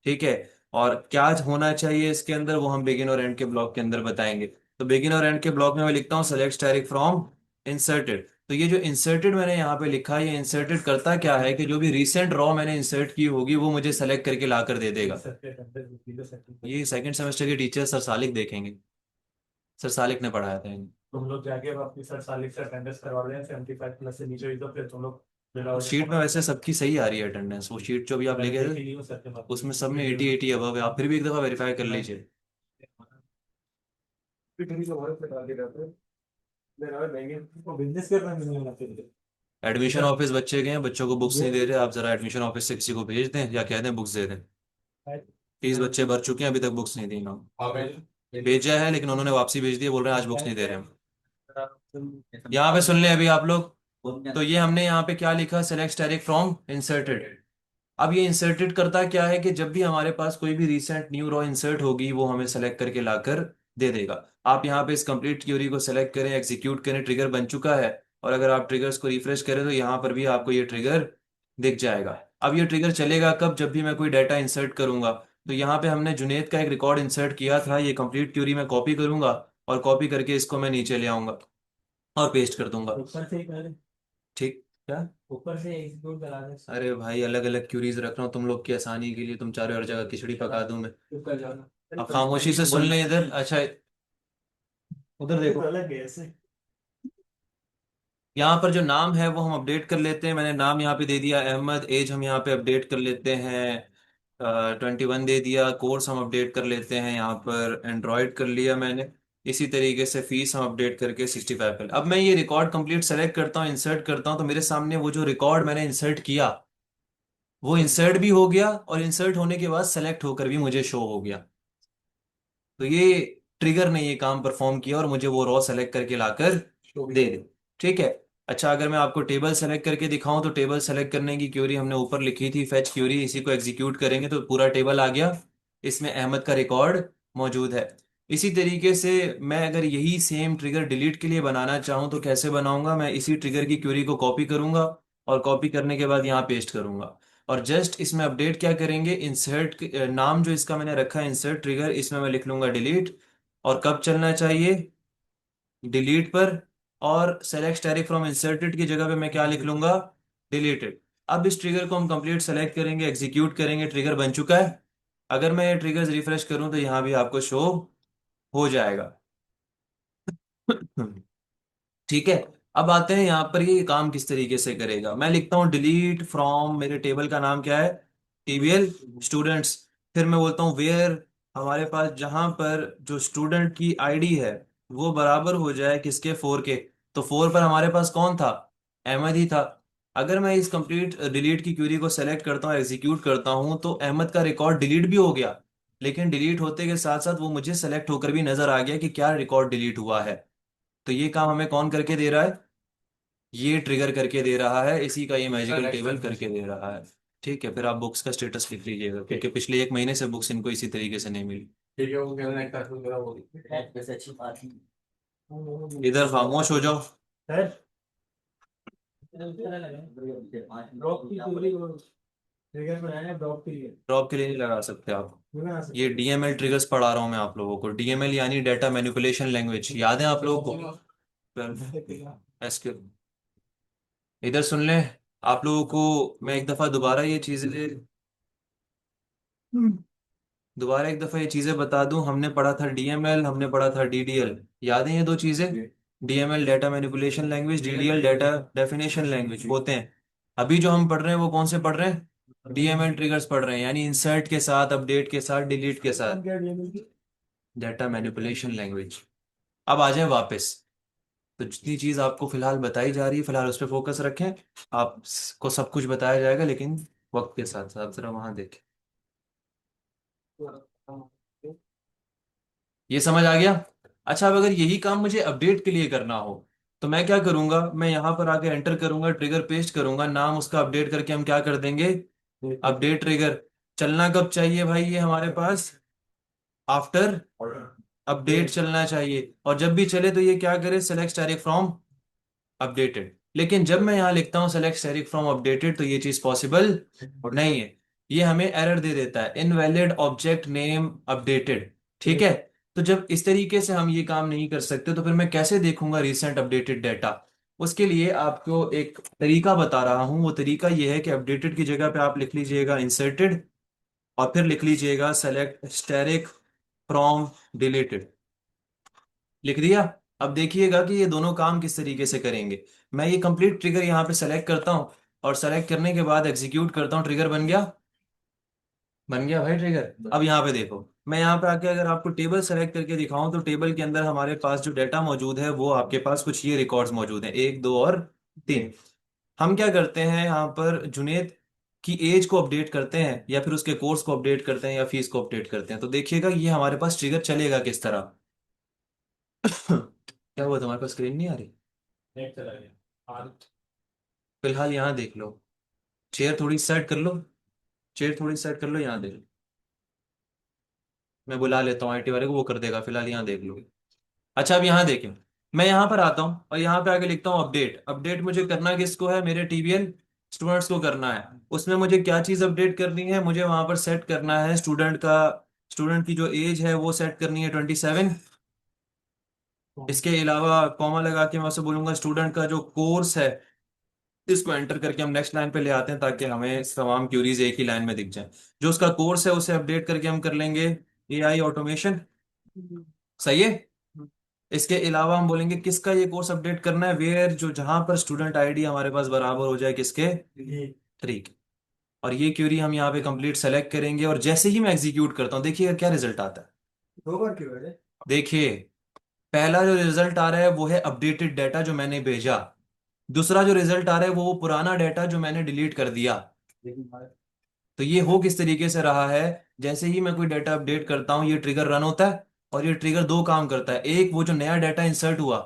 ठीक है। और क्या होना चाहिए इसके अंदर, वो हम बिगिन और एंड के ब्लॉक के अंदर बताएंगे। तो बिगिन और एंड के ब्लॉक में मैं लिखता हूँ सेलेक्ट स्टैटिक फ्रॉम इंसर्टेड। तो ये जो इंसर्टेड मैंने यहाँ पे लिखा है, ये इंसर्टेड करता क्या है कि जो भी रिसेंट रॉ मैंने इंसर्ट की होगी वो मुझे सेलेक्ट करके ला कर दे देगा। ये सेकंड सेमेस्टर के टीचर सर सालिक देखेंगे, सर सालिक ने पढ़ाया था इन्हें। तुम लोग जाके अपनी सर सालिक से अटेंडेंस करवा रहे हैं 75 प्लस से नीचे हुई तो फिर तुम लोग शीट में वैसे सबकी सही आ रही है अटेंडेंस, वो शीट जो भी आप ले गए थे उसमें सब में 80 अबव है। आप फिर भी एक दफा वेरीफाई कर लीजिए। बिजनेस करना नहीं होना चाहिए। एडमिशन ऑफिस बच्चे गए हैं, बच्चों को बुक्स नहीं दे रहे, आप जरा एडमिशन ऑफिस से किसी को भेज दें या कह दें बुक्स दे दें। 30 बच्चे भर चुके हैं, अभी तक बुक्स नहीं दी ना। भेजा है लेकिन उन्होंने वापसी भेज दी, बोल रहे हैं आज बुक्स नहीं दे रहे हम। यहाँ पे सुन ले अभी आप लोग। तो ये हमने यहाँ पे क्या लिखा? Select static from inserted. अब ये इंसर्टेड करता क्या है कि जब भी हमारे पास कोई भी रिसेंट न्यू रॉ इंसर्ट होगी वो हमें सेलेक्ट करके लाकर दे देगा। आप यहाँ पे इस कंप्लीट क्यूरी को सेलेक्ट करें, एग्जीक्यूट करें, ट्रिगर बन चुका है। और अगर आप ट्रिगर्स को रिफ्रेश करें तो यहाँ पर भी आपको ये ट्रिगर दिख जाएगा। अब ये ट्रिगर चलेगा कब? जब भी मैं कोई डाटा इंसर्ट करूंगा। तो यहाँ पे हमने जुनेद का एक रिकॉर्ड इंसर्ट किया था, ये कंप्लीट क्यूरी में कॉपी करूंगा और कॉपी करके इसको मैं नीचे ले आऊंगा और पेस्ट कर दूंगा। ऊपर से ही कर, ठीक क्या? ऊपर से एग्जीक्यूट करा दे। अरे भाई, अलग अलग क्यूरीज रख रहा हूँ तुम लोग की आसानी के लिए, तुम चारों हर जगह खिचड़ी पका दूं मैं। ऊपर जाना। अब खामोशी से सुन ले इधर। अच्छा, उधर देखो, अलग है ऐसे। यहाँ पर जो नाम है वो हम अपडेट कर लेते हैं। मैंने नाम यहाँ पे दे दिया अहमद, एज हम यहाँ पे अपडेट कर लेते हैं 21 दे दिया, कोर्स हम अपडेट कर लेते हैं यहाँ पर एंड्रॉयड कर लिया मैंने। इसी तरीके से फीस हम अपडेट करके 65 कर। अब मैं ये रिकॉर्ड कंप्लीट सेलेक्ट करता हूँ, इंसर्ट करता हूँ, तो मेरे सामने वो जो रिकॉर्ड मैंने इंसर्ट किया वो इंसर्ट भी हो गया और इंसर्ट होने के बाद सेलेक्ट होकर भी मुझे शो हो गया। तो ये ट्रिगर ने ये काम परफॉर्म किया और मुझे वो रॉ सेलेक्ट करके लाकर दे दे। ठीक है। अच्छा, अगर मैं आपको टेबल सेलेक्ट करके दिखाऊं तो टेबल सेलेक्ट करने की क्यूरी हमने ऊपर लिखी थी, फेच क्यूरी, इसी को एग्जीक्यूट करेंगे तो पूरा टेबल आ गया। इसमें अहमद का रिकॉर्ड मौजूद है। इसी तरीके से मैं अगर यही सेम ट्रिगर डिलीट के लिए बनाना चाहूँ तो कैसे बनाऊंगा? मैं इसी ट्रिगर की क्यूरी को कॉपी करूंगा और कॉपी करने के बाद यहाँ पेस्ट करूंगा। और जस्ट इसमें अपडेट क्या करेंगे, इंसर्ट नाम जो इसका मैंने रखा है इंसर्ट ट्रिगर, इसमें मैं लिख लूंगा डिलीट। और कब चलना चाहिए? डिलीट पर। और सेलेक्ट स्टैटिक फ्रॉम इंसर्टेड की जगह पे मैं क्या लिख लूंगा? डिलीटेड। अब इस ट्रिगर को हम कंप्लीट सेलेक्ट करेंगे, एग्जीक्यूट करेंगे, ट्रिगर बन चुका है। अगर मैं ये ट्रिगर्स रिफ्रेश करूं तो यहाँ भी आपको शो हो जाएगा। ठीक है। अब आते हैं यहाँ पर ये काम किस तरीके से करेगा। मैं लिखता हूँ डिलीट फ्रॉम, मेरे टेबल का नाम क्या है? टीबीएल स्टूडेंट्स। फिर मैं बोलता हूँ वेयर, हमारे पास जहां पर जो स्टूडेंट की आईडी है वो बराबर हो जाए किसके? 4 के। तो 4 पर हमारे पास कौन था? अहमद ही था। अगर मैं इस कंप्लीट डिलीट की क्वेरी को सेलेक्ट करता हूँ, एग्जीक्यूट करता हूँ, तो अहमद का रिकॉर्ड डिलीट भी हो गया। लेकिन डिलीट होते के साथ साथ वो मुझे सेलेक्ट होकर भी नजर आ गया कि क्या रिकॉर्ड डिलीट हुआ है। तो ये काम हमें कौन करके दे रहा है? ये ट्रिगर करके दे रहा है, इसी का ये मैजिकल टेबल करके दे रहा है। ठीक है, फिर आप बुक्स का स्टेटस लिख लीजिएगा क्योंकि पिछले 1 महीने से बुक्स इनको इसी तरीके से नहीं मिली। ठीक है, वो कहना है काफी मेरा वो वैसे अच्छी बात ही इधर खामोश हो जाओ। सर ड्रॉप की है। पूरी ट्रिगर बनाया ड्रॉप के लिए ड्रॉप के लिए नहीं लगा सकते आप। बना ये सकते डीएमएल ट्रिगर्स पढ़ा रहा हूँ मैं आप लोगों को। डीएमएल यानी डाटा मैनिपुलेशन लैंग्वेज, याद है आप लोगों को? एसक्यूएल। इधर सुन लें। आप लोगों को मैं एक दफा दोबारा ये चीजें दोबारा एक दफा ये चीजें बता दूं। हमने पढ़ा था डीएमएल, हमने पढ़ा था डीडीएल। याद है ये दो चीजें? DML data manipulation language, DDL data definition language होते हैं। अभी जो हम पढ़ रहे हैं वो कौन से पढ़ रहे हैं? डीएमएल ट्रिगर्स पढ़ रहे हैं, यानी इंसर्ट के साथ, अपडेट के साथ, डिलीट के साथ, डाटा मैनिपुलेशन लैंग्वेज। अब आ जाए वापस। तो जितनी चीज आपको फिलहाल बताई जा रही है फिलहाल उस पर फोकस रखें। आपको सब कुछ बताया जाएगा लेकिन वक्त के साथ साथ। जरा वहां देखें। ये समझ आ गया? अच्छा, अब अगर यही काम मुझे अपडेट के लिए करना हो तो मैं क्या करूंगा? मैं यहां पर आके एंटर करूंगा, ट्रिगर पेस्ट करूंगा, नाम उसका अपडेट करके हम क्या कर देंगे? Update trigger. चलना कब चाहिए भाई ये हमारे पास? आफ्टर अपडेट चलना चाहिए। और जब भी चले तो ये क्या करे? Select static from updated. लेकिन जब मैं यहाँ लिखता हूँ सेलेक्ट स्टैटिक फ्रॉम अपडेटेड तो ये चीज पॉसिबल नहीं है। ये हमें एरर दे देता है, इनवैलिड ऑब्जेक्ट नेम अपडेटेड। ठीक है। तो जब इस तरीके से हम ये काम नहीं कर सकते तो फिर मैं कैसे देखूंगा रिसेंट अपडेटेड डाटा? उसके लिए आपको एक तरीका बता रहा हूं। वो तरीका ये है कि अपडेटेड की जगह पे आप लिख लीजिएगा इंसर्टेड और फिर लिख लीजिएगा सेलेक्ट स्टैटिक फ्रॉम डिलीटेड। लिख दिया। अब देखिएगा कि ये दोनों काम किस तरीके से करेंगे। मैं ये कंप्लीट ट्रिगर यहाँ पे सेलेक्ट करता हूँ और सेलेक्ट करने के बाद एग्जीक्यूट करता हूँ। ट्रिगर बन गया। बन गया भाई ट्रिगर। अब यहाँ पे देखो, मैं यहाँ पे आके अगर आपको टेबल सेलेक्ट करके दिखाऊं तो टेबल के अंदर हमारे पास जो डाटा मौजूद है वो आपके पास कुछ ये रिकॉर्ड्स मौजूद हैं, 1, 2 और 3। हम क्या करते हैं यहाँ पर? जुनेद की एज को अपडेट करते हैं या फिर उसके कोर्स को अपडेट करते हैं या फीस को अपडेट करते हैं। तो देखिएगा ये हमारे पास ट्रिगर चलेगा किस तरह। क्या हुआ, तुम्हारे पास स्क्रीन नहीं आ रही? नेट चला गया फिलहाल यहाँ देख लो। चेयर थोड़ी सेट कर लो। चेयर थोड़ी सेट कर लो, यहाँ देख लो। मैं बुला लेता हूँ आईटी वाले को, वो कर देगा। फिलहाल यहाँ देख लो। अच्छा, अब यहाँ देखें। मैं यहाँ पर आता हूँ और यहाँ पे आके लिखता हूँ अपडेट। अपडेट मुझे करना किसको है? मेरे टीबीएल स्टूडेंट्स को करना है। उसमें मुझे क्या चीज़ अपडेट करनी है? मुझे वहां पर सेट करना है स्टूडेंट का, स्टूडेंट की जो एज है वो सेट करनी है 27। इसके अलावा कॉमा लगा के मैं उसे बोलूंगा स्टूडेंट का जो कोर्स है, इसको एंटर करके हम नेक्स्ट लाइन पे ले आते हैं ताकि हमें तमाम क्यूरीज एक ही लाइन में दिख जाए। जो उसका कोर्स है उसे अपडेट करके हम कर लेंगे एआई ऑटोमेशन। सही है। इसके अलावा हम बोलेंगे किसका ये कोर्स अपडेट करना है? वेयर, जो जहां पर स्टूडेंट आईडी हमारे पास बराबर हो जाए किसके? 3 के। और ये क्यूरी हम यहाँ पे कंप्लीट सेलेक्ट करेंगे और जैसे ही मैं एग्जीक्यूट करता हूँ देखिए क्या रिजल्ट आता है। दो बार क्यों है देखिए, पहला जो रिजल्ट आ रहा है वो है अपडेटेड डाटा जो मैंने भेजा। दूसरा जो रिजल्ट आ रहा है वो पुराना डाटा जो मैंने डिलीट कर दिया। तो ये हो किस तरीके से रहा है, जैसे ही मैं कोई डाटा अपडेट करता हूँ ये ट्रिगर रन होता है, और ये ट्रिगर दो काम करता है। एक, वो जो नया डाटा इंसर्ट हुआ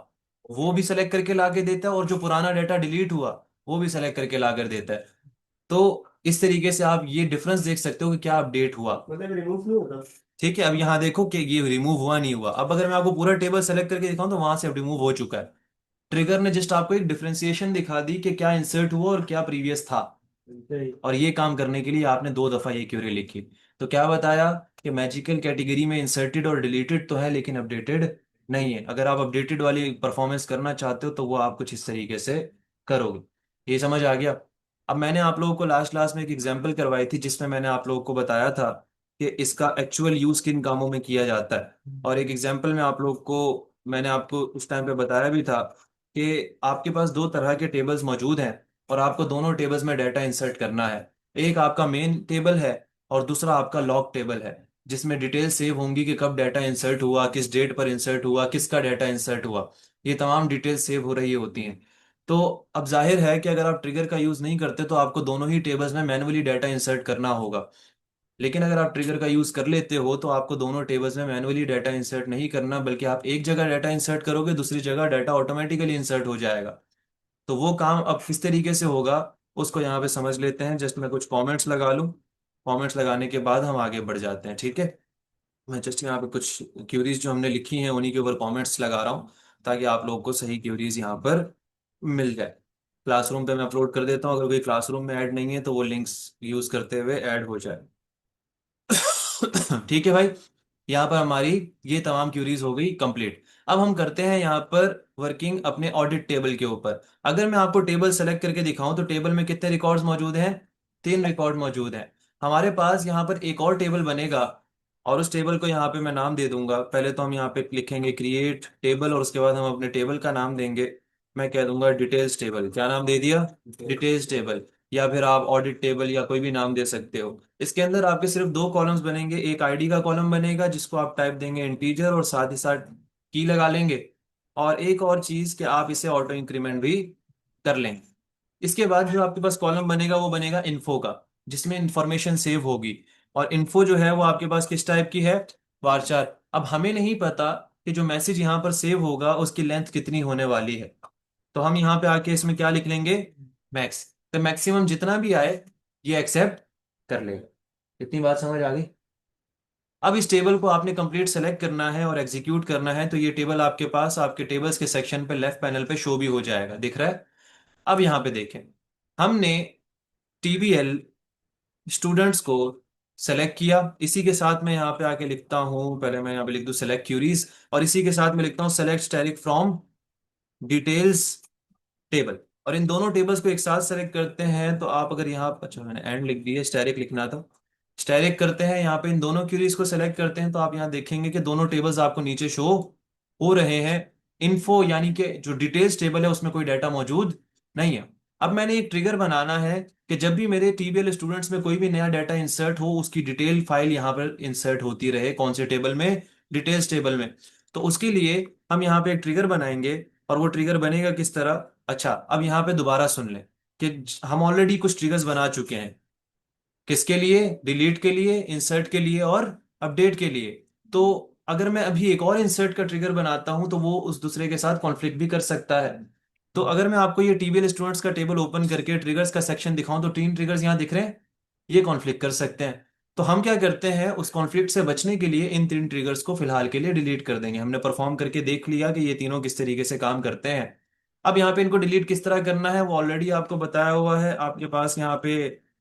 वो भी सेलेक्ट करके ला के देता है, और जो पुराना डाटा डिलीट हुआ वो भी सेलेक्ट करके ला कर देता है। तो इस तरीके से आप ये डिफरेंस देख सकते हो कि क्या अपडेट हुआ। मतलब रिमूव नहीं होता। ठीक है, अब यहाँ देखो कि ये रिमूव हुआ नहीं हुआ। अब अगर मैं आपको पूरा टेबल सेलेक्ट करके दिखाऊं तो वहां से रिमूव हो चुका है। ट्रिगर ने जस्ट आपको एक डिफरेंशिएशन दिखा दी कि क्या इंसर्ट हुआ और क्या प्रीवियस था। सही। और ये काम करने के लिए आपने दो दफा ये क्वेरी लिखी। तो क्या बताया कि मैजिकल कैटेगरी में इंसर्टेड और डिलीटेड तो है लेकिन अपडेटेड नहीं है। अगर आप अपडेटेड वाली परफॉर्मेंस करना चाहते हो तो वो आप कुछ इस तरीके से करोगे। ये समझ आ गया। अब मैंने आप लोगों को लास्ट क्लास में एक एग्जांपल करवाई थी जिसमें मैंने आप लोगों को बताया था कि इसका एक्चुअल यूज किन कामों में किया जाता है। और एक एग्जांपल में आप लोग को मैंने आपको उस टाइम पे बताया भी था कि आपके पास दो तरह के टेबल्स मौजूद हैं और आपको दोनों टेबल्स में डाटा इंसर्ट करना है। एक आपका मेन टेबल है और दूसरा आपका लॉग टेबल है, जिसमें डिटेल सेव होंगी कि कब डाटा इंसर्ट हुआ, किस डेट पर इंसर्ट हुआ, किसका डाटा इंसर्ट हुआ। ये तमाम डिटेल सेव हो रही होती हैं। तो अब जाहिर है कि अगर आप ट्रिगर का यूज नहीं करते तो आपको दोनों ही टेबल्स में मैन्युअली डाटा इंसर्ट करना होगा। लेकिन अगर आप ट्रिगर का यूज कर लेते हो तो आपको दोनों टेबल्स में मैन्युअली डाटा इंसर्ट नहीं करना, बल्कि आप एक जगह डाटा इंसर्ट करोगे, दूसरी जगह डाटा ऑटोमेटिकली इंसर्ट हो जाएगा। तो वो काम अब किस तरीके से होगा उसको यहाँ पे समझ लेते हैं। जस्ट मैं कुछ कमेंट्स लगा लूँ, कमेंट्स लगाने के बाद हम आगे बढ़ जाते हैं, ठीक है। मैं जस्ट यहाँ पे कुछ क्यूरीज जो हमने लिखी हैं उन्हीं के ऊपर कमेंट्स लगा रहा हूँ ताकि आप लोगों को सही क्यूरीज यहाँ पर मिल जाए। क्लासरूम पे मैं अपलोड कर देता हूँ, अगर कोई क्लासरूम में ऐड नहीं है तो वो लिंक्स यूज करते हुए ऐड हो जाए। ठीक है भाई, यहाँ पर हमारी ये तमाम क्यूरीज हो गई कंप्लीट। अब हम करते हैं यहाँ पर वर्किंग अपने ऑडिट टेबल के ऊपर। अगर मैं आपको टेबल सेलेक्ट करके दिखाऊं तो टेबल में कितने रिकॉर्ड्स मौजूद हैं? 3 रिकॉर्ड मौजूद हैं। हमारे पास यहाँ पर एक और टेबल बनेगा और उस टेबल को यहाँ पे मैं नाम दे दूंगा। पहले तो हम यहाँ पे लिखेंगे क्रिएट टेबल और उसके बाद हम अपने टेबल का नाम देंगे। मैं कह दूंगा डिटेल्स टेबल। क्या नाम दे दिया? Details table. या फिर आप ऑडिट टेबल या कोई भी नाम दे सकते हो। इसके अंदर आपके सिर्फ दो कॉलम्स बनेंगे। एक आईडी का कॉलम बनेगा जिसको आप टाइप देंगे इंटीजर और साथ ही साथ की लगा लेंगे। और एक और चीज कि आप इसे ऑटो इंक्रीमेंट भी कर लेंगे। इसके बाद जो आपके पास कॉलम बनेगा वो बनेगा इन्फो का, जिसमें इंफॉर्मेशन सेव होगी। और इन्फो जो है वो आपके पास किस टाइप की है? वारचार। अब हमें नहीं पता कि जो मैसेज यहाँ पर सेव होगा उसकी लेंथ कितनी होने वाली है। तो हम यहाँ पे आके इसमें क्या लिख लेंगे? मैक्स। तो मैक्सिमम जितना भी आए ये एक्सेप्ट कर लेगा। इतनी बात समझ आ गई? अब इस टेबल को आपने कंप्लीट सेलेक्ट करना है और एग्जीक्यूट करना है, तो ये टेबल आपके पास आपके टेबल्स के सेक्शन पे लेफ्ट पैनल पे शो भी हो जाएगा, दिख रहा है? अब यहाँ पे देखें, हमने टीबीएल स्टूडेंट्स को सेलेक्ट किया। इसी के साथ मैं यहाँ पे आके लिखता हूँ, पहले मैं यहाँ पे लिख दूँ सेलेक्ट क्यूरीज, और इसी के साथ मैं लिखता हूँ select static from details table. और इन दोनों टेबल्स को एक साथ सेलेक्ट करते हैं तो आप अगर यहाँ, अच्छा मैंने एंड लिख दिया, स्टैटिक लिखना था। स्टैटिक करते हैं यहाँ पे, इन दोनों क्यूरीज को सेलेक्ट करते हैं तो आप यहाँ देखेंगे कि दोनों टेबल्स आपको नीचे शो हो रहे हैं। इन्फो यानी कि जो डिटेल्स टेबल है उसमें कोई डाटा मौजूद नहीं है। अब मैंने एक ट्रिगर बनाना है कि जब भी मेरे टीबीएल स्टूडेंट्स में कोई भी नया डाटा इंसर्ट हो उसकी डिटेल फाइल यहाँ पर इंसर्ट होती रहे। कौन से टेबल में? डिटेल्स टेबल में। तो उसके लिए हम यहाँ पे एक ट्रिगर बनाएंगे। और वो ट्रिगर बनेगा किस तरह? अच्छा, अब यहाँ पे दोबारा सुन लें कि हम ऑलरेडी कुछ ट्रिगर्स बना चुके हैं। किसके लिए? डिलीट के लिए, इंसर्ट के लिए और अपडेट के लिए। तो अगर मैं अभी एक और इंसर्ट का ट्रिगर बनाता हूं तो वो उस दूसरे के साथ कॉन्फ्लिक्ट भी कर सकता है। तो अगर मैं आपको ये टीबीएल स्टूडेंट्स का टेबल ओपन करके ट्रिगर्स का सेक्शन दिखाऊं तो 3 ट्रिगर्स यहाँ दिख रहे हैं, ये कॉन्फ्लिक्ट कर सकते हैं। तो हम क्या करते हैं, उस कॉन्फ्लिक्ट से बचने के लिए इन 3 ट्रिगर्स को फिलहाल के लिए डिलीट कर देंगे। हमने परफॉर्म करके देख लिया कि ये तीनों किस तरीके से काम करते हैं। अब यहाँ पे इनको डिलीट किस तरह करना है वो ऑलरेडी आपको बताया हुआ है। आपके पास यहाँ पे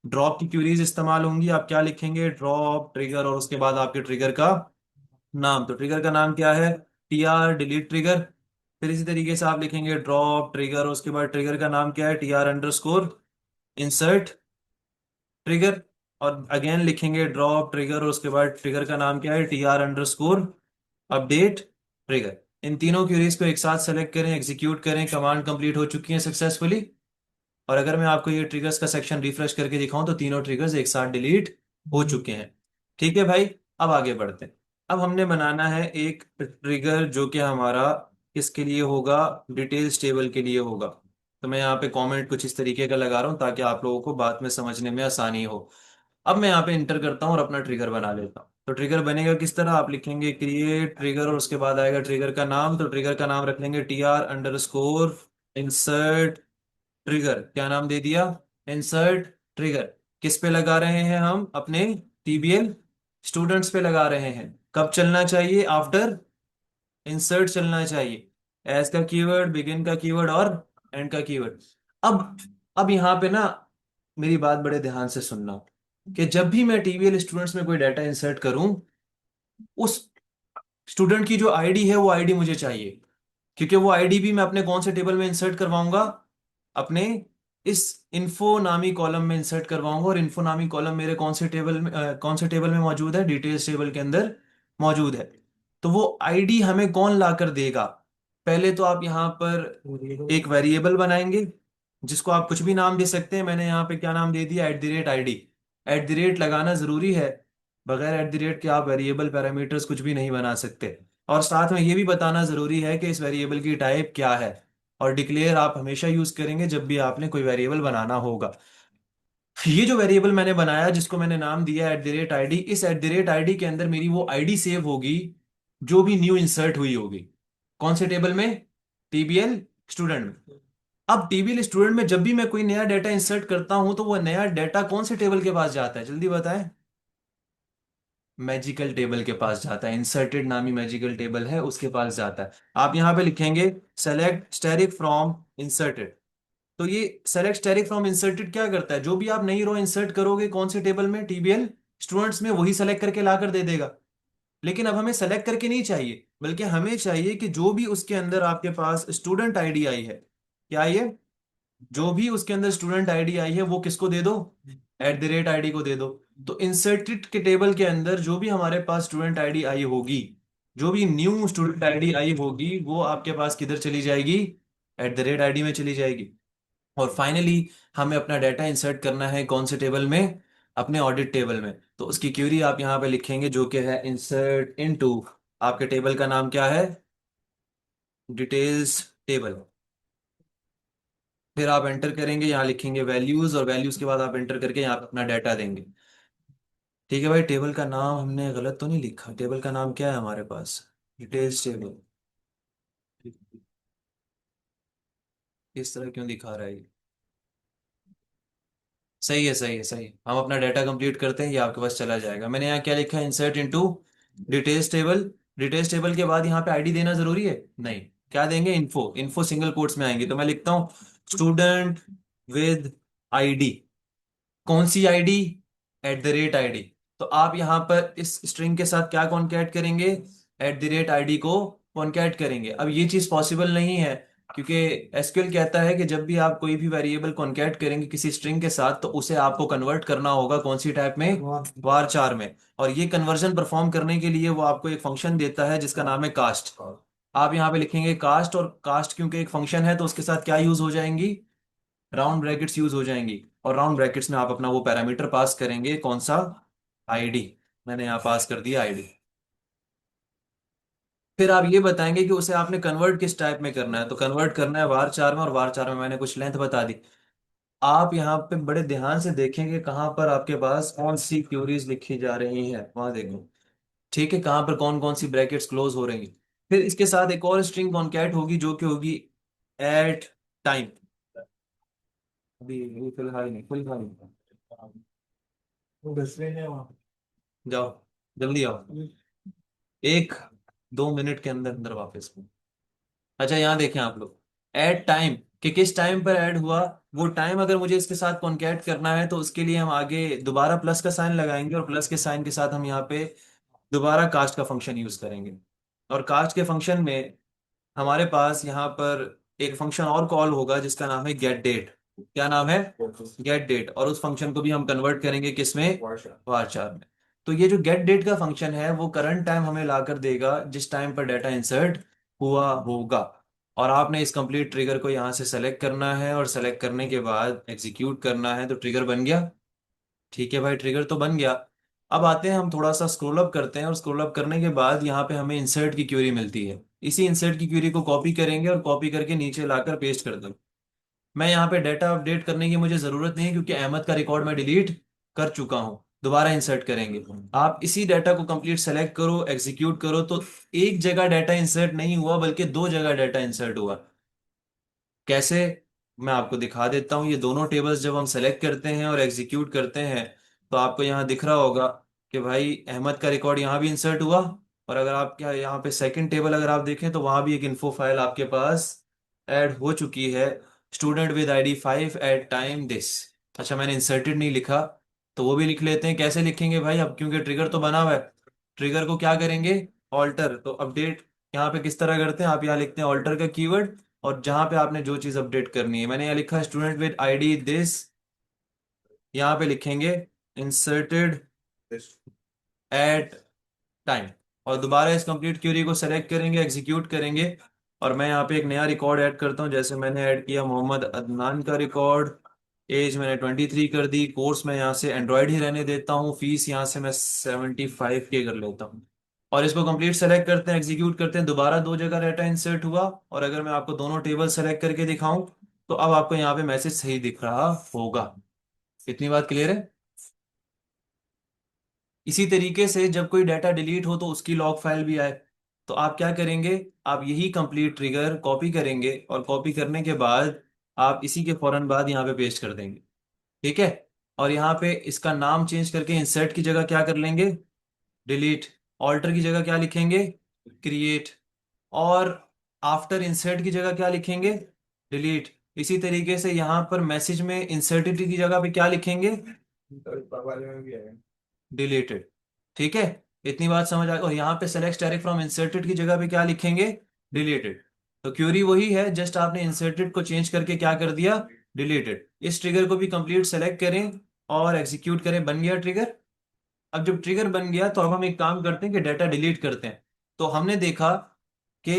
ड्रॉप की क्यूरीज इस्तेमाल होंगी। आप क्या लिखेंगे? ड्रॉप ट्रिगर और उसके बाद आपके ट्रिगर का नाम। तो ट्रिगर का नाम क्या है? TR delete trigger. फिर इसी तरीके से आप लिखेंगे ड्रॉप ट्रिगर और उसके बाद ट्रिगर का नाम क्या है? TR underscore insert trigger. और अगेन लिखेंगे ड्रॉप ट्रिगर और उसके बाद ट्रिगर का नाम क्या है? TR underscore update trigger. इन तीनों क्यूरीज को एक साथ सेलेक्ट करें, एग्जीक्यूट करें। कमांड कंप्लीट हो चुकी है सक्सेसफुली। और अगर मैं आपको ये ट्रिगर्स का सेक्शन रिफ्रेश करके दिखाऊं तो तीनों ट्रिगर्स एक साथ डिलीट हो चुके हैं। ठीक है भाई, अब आगे बढ़ते हैं। अब हमने बनाना है एक ट्रिगर जो कि हमारा किसके लिए होगा? डिटेल्स टेबल के लिए होगा। तो मैं यहाँ पे कमेंट कुछ इस तरीके का लगा रहा हूँ ताकि आप लोगों को बात में समझने में आसानी हो। अब मैं यहाँ पे इंटर करता हूँ और अपना ट्रिगर बना लेता हूँ। तो ट्रिगर बनेगा किस तरह, आप लिखेंगे क्रिएट ट्रिगर और उसके बाद आएगा ट्रिगर का नाम। तो ट्रिगर का नाम रख लेंगे TR_, इंसर्ट ट्रिगर। क्या नाम दे दिया, इंसर्ट ट्रिगर। किस पे लगा रहे हैं हम, अपने TBL स्टूडेंट्स पे लगा रहे हैं। कब चलना चाहिए, आफ्टर इंसर्ट चलना चाहिए। एज का कीवर्ड, बिगिन का कीवर्ड और एंड का कीवर्ड। अब अब यहाँ पे ना मेरी बात बड़े ध्यान से सुनना, कि जब भी मैं TBL स्टूडेंट्स में कोई डाटा इंसर्ट करूं, उस स्टूडेंट की जो आईडी है वो आईडी मुझे चाहिए। क्योंकि वो आईडी भी मैं अपने कौन से टेबल में इंसर्ट करवाऊंगा, अपने इस इन्फो नामी कॉलम में इंसर्ट करवाऊंगा। और इन्फो नामी कॉलम मेरे कौन से टेबल में मौजूद है, डिटेल्स टेबल के अंदर मौजूद है। तो वो आईडी हमें कौन ला कर देगा, पहले तो आप यहाँ पर एक वेरिएबल बनाएंगे, जिसको आप कुछ भी नाम दे सकते हैं। मैंने यहाँ पे क्या नाम दे दिया, @ID। लगाना जरूरी है, बगैर @ के आप वेरिएबल पैरामीटर्स कुछ भी नहीं बना सकते। और साथ में ये भी बताना जरूरी है कि इस वेरिएबल की टाइप क्या है। और डिक्लेयर आप हमेशा यूज करेंगे जब भी आपने कोई वेरिएबल बनाना होगा। ये जो वेरिएबल मैंने बनाया, जिसको मैंने नाम दिया @ID, इस @ID के अंदर मेरी वो आईडी सेव होगी जो भी न्यू इंसर्ट हुई होगी। कौन से टेबल में, TBL स्टूडेंट में। अब TBL स्टूडेंट में जब भी मैं कोई नया डाटा इंसर्ट करता हूं, तो वो नया डाटा कौन से टेबल के पास जाता है, जल्दी बताएं। मैजिकल टेबल के पास जाता है, इंसर्टेड नामी मैजिकल टेबल है उसके पास जाता है। आप यहां पे लिखेंगे सेलेक्ट स्टेरिक फ्रॉम इंसर्टेड। तो ये सेलेक्ट स्टेरिक फ्रॉम इंसर्टेड क्या करता है, जो भी आप नई रो इंसर्ट करोगे कौन से टेबल में, TBL स्टूडेंट्स में, वही सेलेक्ट करके ला कर दे देगा। लेकिन अब हमें सेलेक्ट करके नहीं चाहिए, बल्कि हमें चाहिए कि जो भी उसके अंदर आपके पास स्टूडेंट आईडी आई है, क्या आई है, जो भी उसके अंदर स्टूडेंट आईडी आई है वो किसको दे दो, @ID को दे दो। तो इंसर्टेड के टेबल के अंदर जो भी हमारे पास स्टूडेंट आईडी आई होगी, जो भी न्यू स्टूडेंट आईडी आई होगी, वो आपके पास किधर चली जाएगी, @ID में चली जाएगी। और फाइनली हमें अपना डाटा इंसर्ट करना है कौन से टेबल में, अपने ऑडिट टेबल में। तो उसकी क्यूरी आप यहाँ पे लिखेंगे जो कि है इंसर्ट इनटू, आपके टेबल का नाम क्या है, डिटेल्स टेबल। फिर आप एंटर करेंगे, यहाँ लिखेंगे वैल्यूज, और वैल्यूज के बाद आप एंटर करके यहाँ पे अपना डाटा देंगे। ठीक है भाई, टेबल का नाम हमने गलत तो नहीं लिखा, टेबल का नाम क्या है हमारे पास, डिटेल्स टेबल। इस तरह क्यों दिखा रहा है ये? सही है, सही है, सही है। हम अपना डाटा कंप्लीट करते हैं, ये आपके पास चला जाएगा। मैंने यहाँ क्या लिखा है, insert into details table. Details table के बाद यहाँ पे आईडी देना जरूरी है, नहीं। क्या देंगे, इन्फो। इन्फो सिंगल कोट्स में आएंगे, तो मैं लिखता हूँ स्टूडेंट विद आईडी। कौन सी आईडी, @ID। तो आप यहाँ पर इस स्ट्रिंग के साथ क्या कॉन्कैट करेंगे, @ID को कॉन्कैट करेंगे। अब ये चीज पॉसिबल नहीं है, क्योंकि SQL कहता है कि जब भी आप कोई भी वेरिएबल कॉन्कैट करेंगे किसी स्ट्रिंग के साथ, तो उसे आपको कन्वर्ट करना होगा कौन सी टाइप में, var 4 में। और ये कन्वर्जन परफॉर्म करने के लिए वो आपको एक फंक्शन देता है जिसका नाम है कास्ट। आप यहाँ पे लिखेंगे कास्ट, और कास्ट क्योंकि एक फंक्शन है तो उसके साथ क्या यूज हो जाएंगी, राउंड ब्रैकेट्स यूज हो जाएंगी। और राउंड ब्रैकेट्स में आप अपना वो पैरामीटर पास करेंगे, कौन सा, आईडी। मैंने यहाँ पास कर दिया आईडी। फिर आप ये बताएंगे कि उसे आपने कन्वर्ट किस टाइप में करना है। तो कन्वर्ट करना है var 4 में, और var 4 में मैंने कुछ लेंथ बता दी। आप यहाँ पे बड़े ध्यान से देखेंगे कहाँ पर आपके पास कौन सी क्यूरीज लिखी जा रही है, वहां देखो। ठीक है, कहाँ पर कौन कौन सी ब्रैकेट्स क्लोज हो रही है। फिर इसके साथ एक और स्ट्रिंग कॉन्कैट होगी जो कि होगी एट टाइम। अभी फिलहाल नहीं, फिलहाल नहीं। वो दूसरे ने वहाँ जाओ, जल्दी आओ, 1-2 मिनट के अंदर अंदर वापस। अच्छा, यहाँ देखें आप लोग, ऐड टाइम, कि किस टाइम पर ऐड हुआ। वो टाइम अगर मुझे इसके साथ कॉन्कैट करना है, तो उसके लिए हम आगे दोबारा प्लस का साइन लगाएंगे, और प्लस के साइन के साथ हम यहाँ पे दोबारा कास्ट का फंक्शन यूज करेंगे। और कास्ट के फंक्शन में हमारे पास यहाँ पर एक फंक्शन और कॉल होगा जिसका नाम है गेट डेट। क्या नाम है, गेट डेट। और उस फंक्शन को भी हम कन्वर्ट करेंगे किसमें, var 4 में। तो ये जो गेट डेट का फंक्शन है वो करंट टाइम हमें लाकर देगा जिस टाइम पर डाटा इंसर्ट हुआ होगा। और आपने इस कंप्लीट ट्रिगर को यहाँ से सेलेक्ट करना है, और सेलेक्ट करने के बाद एग्जीक्यूट करना है। तो ट्रिगर बन गया। ठीक है भाई, ट्रिगर तो बन गया। अब आते हैं, हम थोड़ा सा स्क्रॉल अप करते हैं, और स्क्रॉल अप करने के बाद यहाँ पे हमें इंसर्ट की क्वेरी मिलती है। इसी इंसर्ट की क्वेरी को कॉपी करेंगे और कॉपी करके नीचे लाकर पेस्ट कर देंगे। मैं यहाँ पे डाटा अपडेट करने की मुझे जरूरत नहीं है, क्योंकि अहमद का रिकॉर्ड मैं डिलीट कर चुका हूँ। दोबारा इंसर्ट करेंगे। आप इसी डाटा को कंप्लीट सेलेक्ट करो, एग्जीक्यूट करो, तो एक जगह डाटा इंसर्ट नहीं हुआ बल्कि दो जगह डाटा इंसर्ट हुआ। कैसे? मैं आपको दिखा देता हूँ। ये दोनों टेबल्स जब हम सेलेक्ट करते हैं और एग्जीक्यूट करते हैं तो आपको यहाँ दिख रहा होगा कि भाई अहमद का रिकॉर्ड यहाँ भी इंसर्ट हुआ। और अगर आप क्या यहाँ पे सेकंड टेबल अगर आप देखें तो वहां भी एक इन्फो फाइल आपके पास ऐड हो चुकी है, student with ID 5 at time this. अच्छा, मैंने इंसर्टेड नहीं लिखा, तो वो भी लिख लेते हैं। कैसे लिखेंगे भाई? अब क्योंकि ट्रिगर तो बना हुआ है, ट्रिगर को क्या करेंगे? ऑल्टर। तो अपडेट यहाँ पे किस तरह करते हैं? आप यहाँ लिखते हैं ऑल्टर का कीवर्ड, और जहां पे आपने जो चीज अपडेट करनी है, मैंने यहाँ लिखा स्टूडेंट विद ID दिस, यहाँ पे लिखेंगे इंसर्टेड एट टाइम। और दोबारा इस कंप्लीट क्यूरी को सेलेक्ट करेंगे, एग्जीक्यूट करेंगे, और मैं यहाँ पे एक नया रिकॉर्ड ऐड करता हूँ। जैसे मैंने ऐड किया मोहम्मद अदनान का रिकॉर्ड, एज मैंने 23 कर दी, कोर्स में यहाँ से एंड्रॉयड ही रहने देता हूँ, फीस यहाँ से मैं 75K कर लेता हूँ। और इसको कंप्लीट सेलेक्ट करते हैं, एग्जीक्यूट करते हैं, दोबारा दो जगह डाटा इंसर्ट हुआ। और अगर मैं आपको दोनों टेबल सेलेक्ट करके दिखाऊं तो अब आपको यहाँ पे मैसेज सही दिख रहा होगा। इतनी बात क्लियर है? इसी तरीके से जब कोई डाटा डिलीट हो तो उसकी लॉग फाइल भी आए, तो आप क्या करेंगे? आप यही कंप्लीट ट्रिगर कॉपी करेंगे, और कॉपी करने के बाद आप इसी के फौरन बाद यहाँ पे पेस्ट कर देंगे। ठीक है? और यहाँ पे इसका नाम चेंज करके इंसर्ट की जगह क्या कर लेंगे? डिलीट। ऑल्टर की जगह क्या लिखेंगे? क्रिएट। और आफ्टर इंसर्ट की जगह क्या लिखेंगे? डिलीट। इसी तरीके से यहाँ पर मैसेज में इंसर्टेड की जगह पे क्या लिखेंगे? वाले में भी है। डिलीटेड। ठीक है? इतनी बात समझ आ, और यहाँ पे सेलेक्ट डायरेक्ट फ्रॉम इंसर्टेड की जगह पे क्या लिखेंगे? डिलीटेड। तो क्यूरी वही है, जस्ट आपने इंसर्टेड को चेंज करके क्या कर दिया? डिलीटेड। इस ट्रिगर को भी कंप्लीट सेलेक्ट करें और एग्जीक्यूट करें। बन गया ट्रिगर। अब जब ट्रिगर बन गया तो अब हम एक काम करते हैं कि डाटा डिलीट करते हैं। तो हमने देखा कि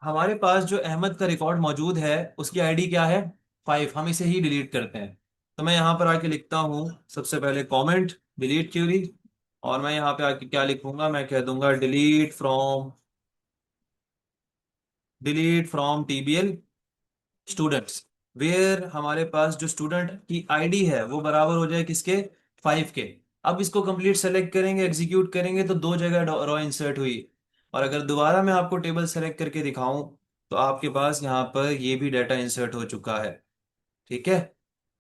हमारे पास जो अहमद का रिकॉर्ड मौजूद है उसकी ID क्या है? 5। हम इसे ही डिलीट करते हैं। तो मैं यहाँ पर आके लिखता हूँ सबसे पहले कमेंट डिलीट क्यूरी, और मैं यहाँ पे आके क्या लिखूंगा? मैं कह दूंगा delete from TBL students, where हमारे पास जो स्टूडेंट की ID है वो बराबर हो जाए किसके? 5 के। अब इसको कंप्लीट सेलेक्ट करेंगे, एग्जीक्यूट करेंगे, तो दो जगह रॉ इंसर्ट हुई। और अगर दोबारा मैं आपको टेबल सेलेक्ट करके दिखाऊं तो आपके पास यहाँ पर ये भी डाटा इंसर्ट हो चुका है। ठीक है?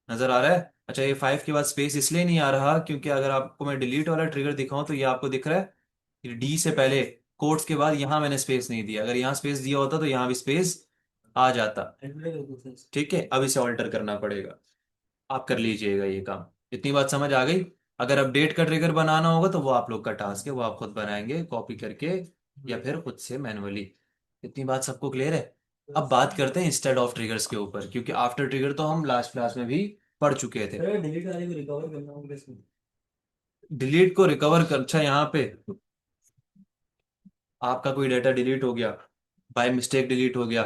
नजर आ रहा है? अच्छा, ये 5 के बाद स्पेस इसलिए नहीं आ रहा क्योंकि अगर आपको मैं डिलीट वाला ट्रिगर दिखाऊं तो ये आपको दिख रहा है, ये D से पहले कोट्स के बाद यहाँ मैंने स्पेस नहीं दिया। अगर यहाँ स्पेस दिया होता तो यहाँ भी स्पेस आ जाता। ठीक है? अब इसे ऑल्टर करना पड़ेगा। आप कर लीजिएगा ये काम। इतनी बात समझ आ गई? अगर अपडेट का ट्रिगर बनाना होगा तो वो आप लोग का टास्क है, वो आप खुद बनाएंगे कॉपी करके या फिर खुद से मैनुअली। इतनी बात सबको क्लियर है? अब बात करते हैं इंस्टेड ऑफ ट्रिगर्स के ऊपर, क्योंकि आफ्टर ट्रिगर तो हम लास्ट क्लास में भी पढ़ चुके थे। डिलीट वाले को रिकवर करना होगा इसमें। डिलीट को रिकवर कर, अच्छा यहाँ पे आपका कोई डाटा डिलीट हो गया, बाय मिस्टेक डिलीट हो गया,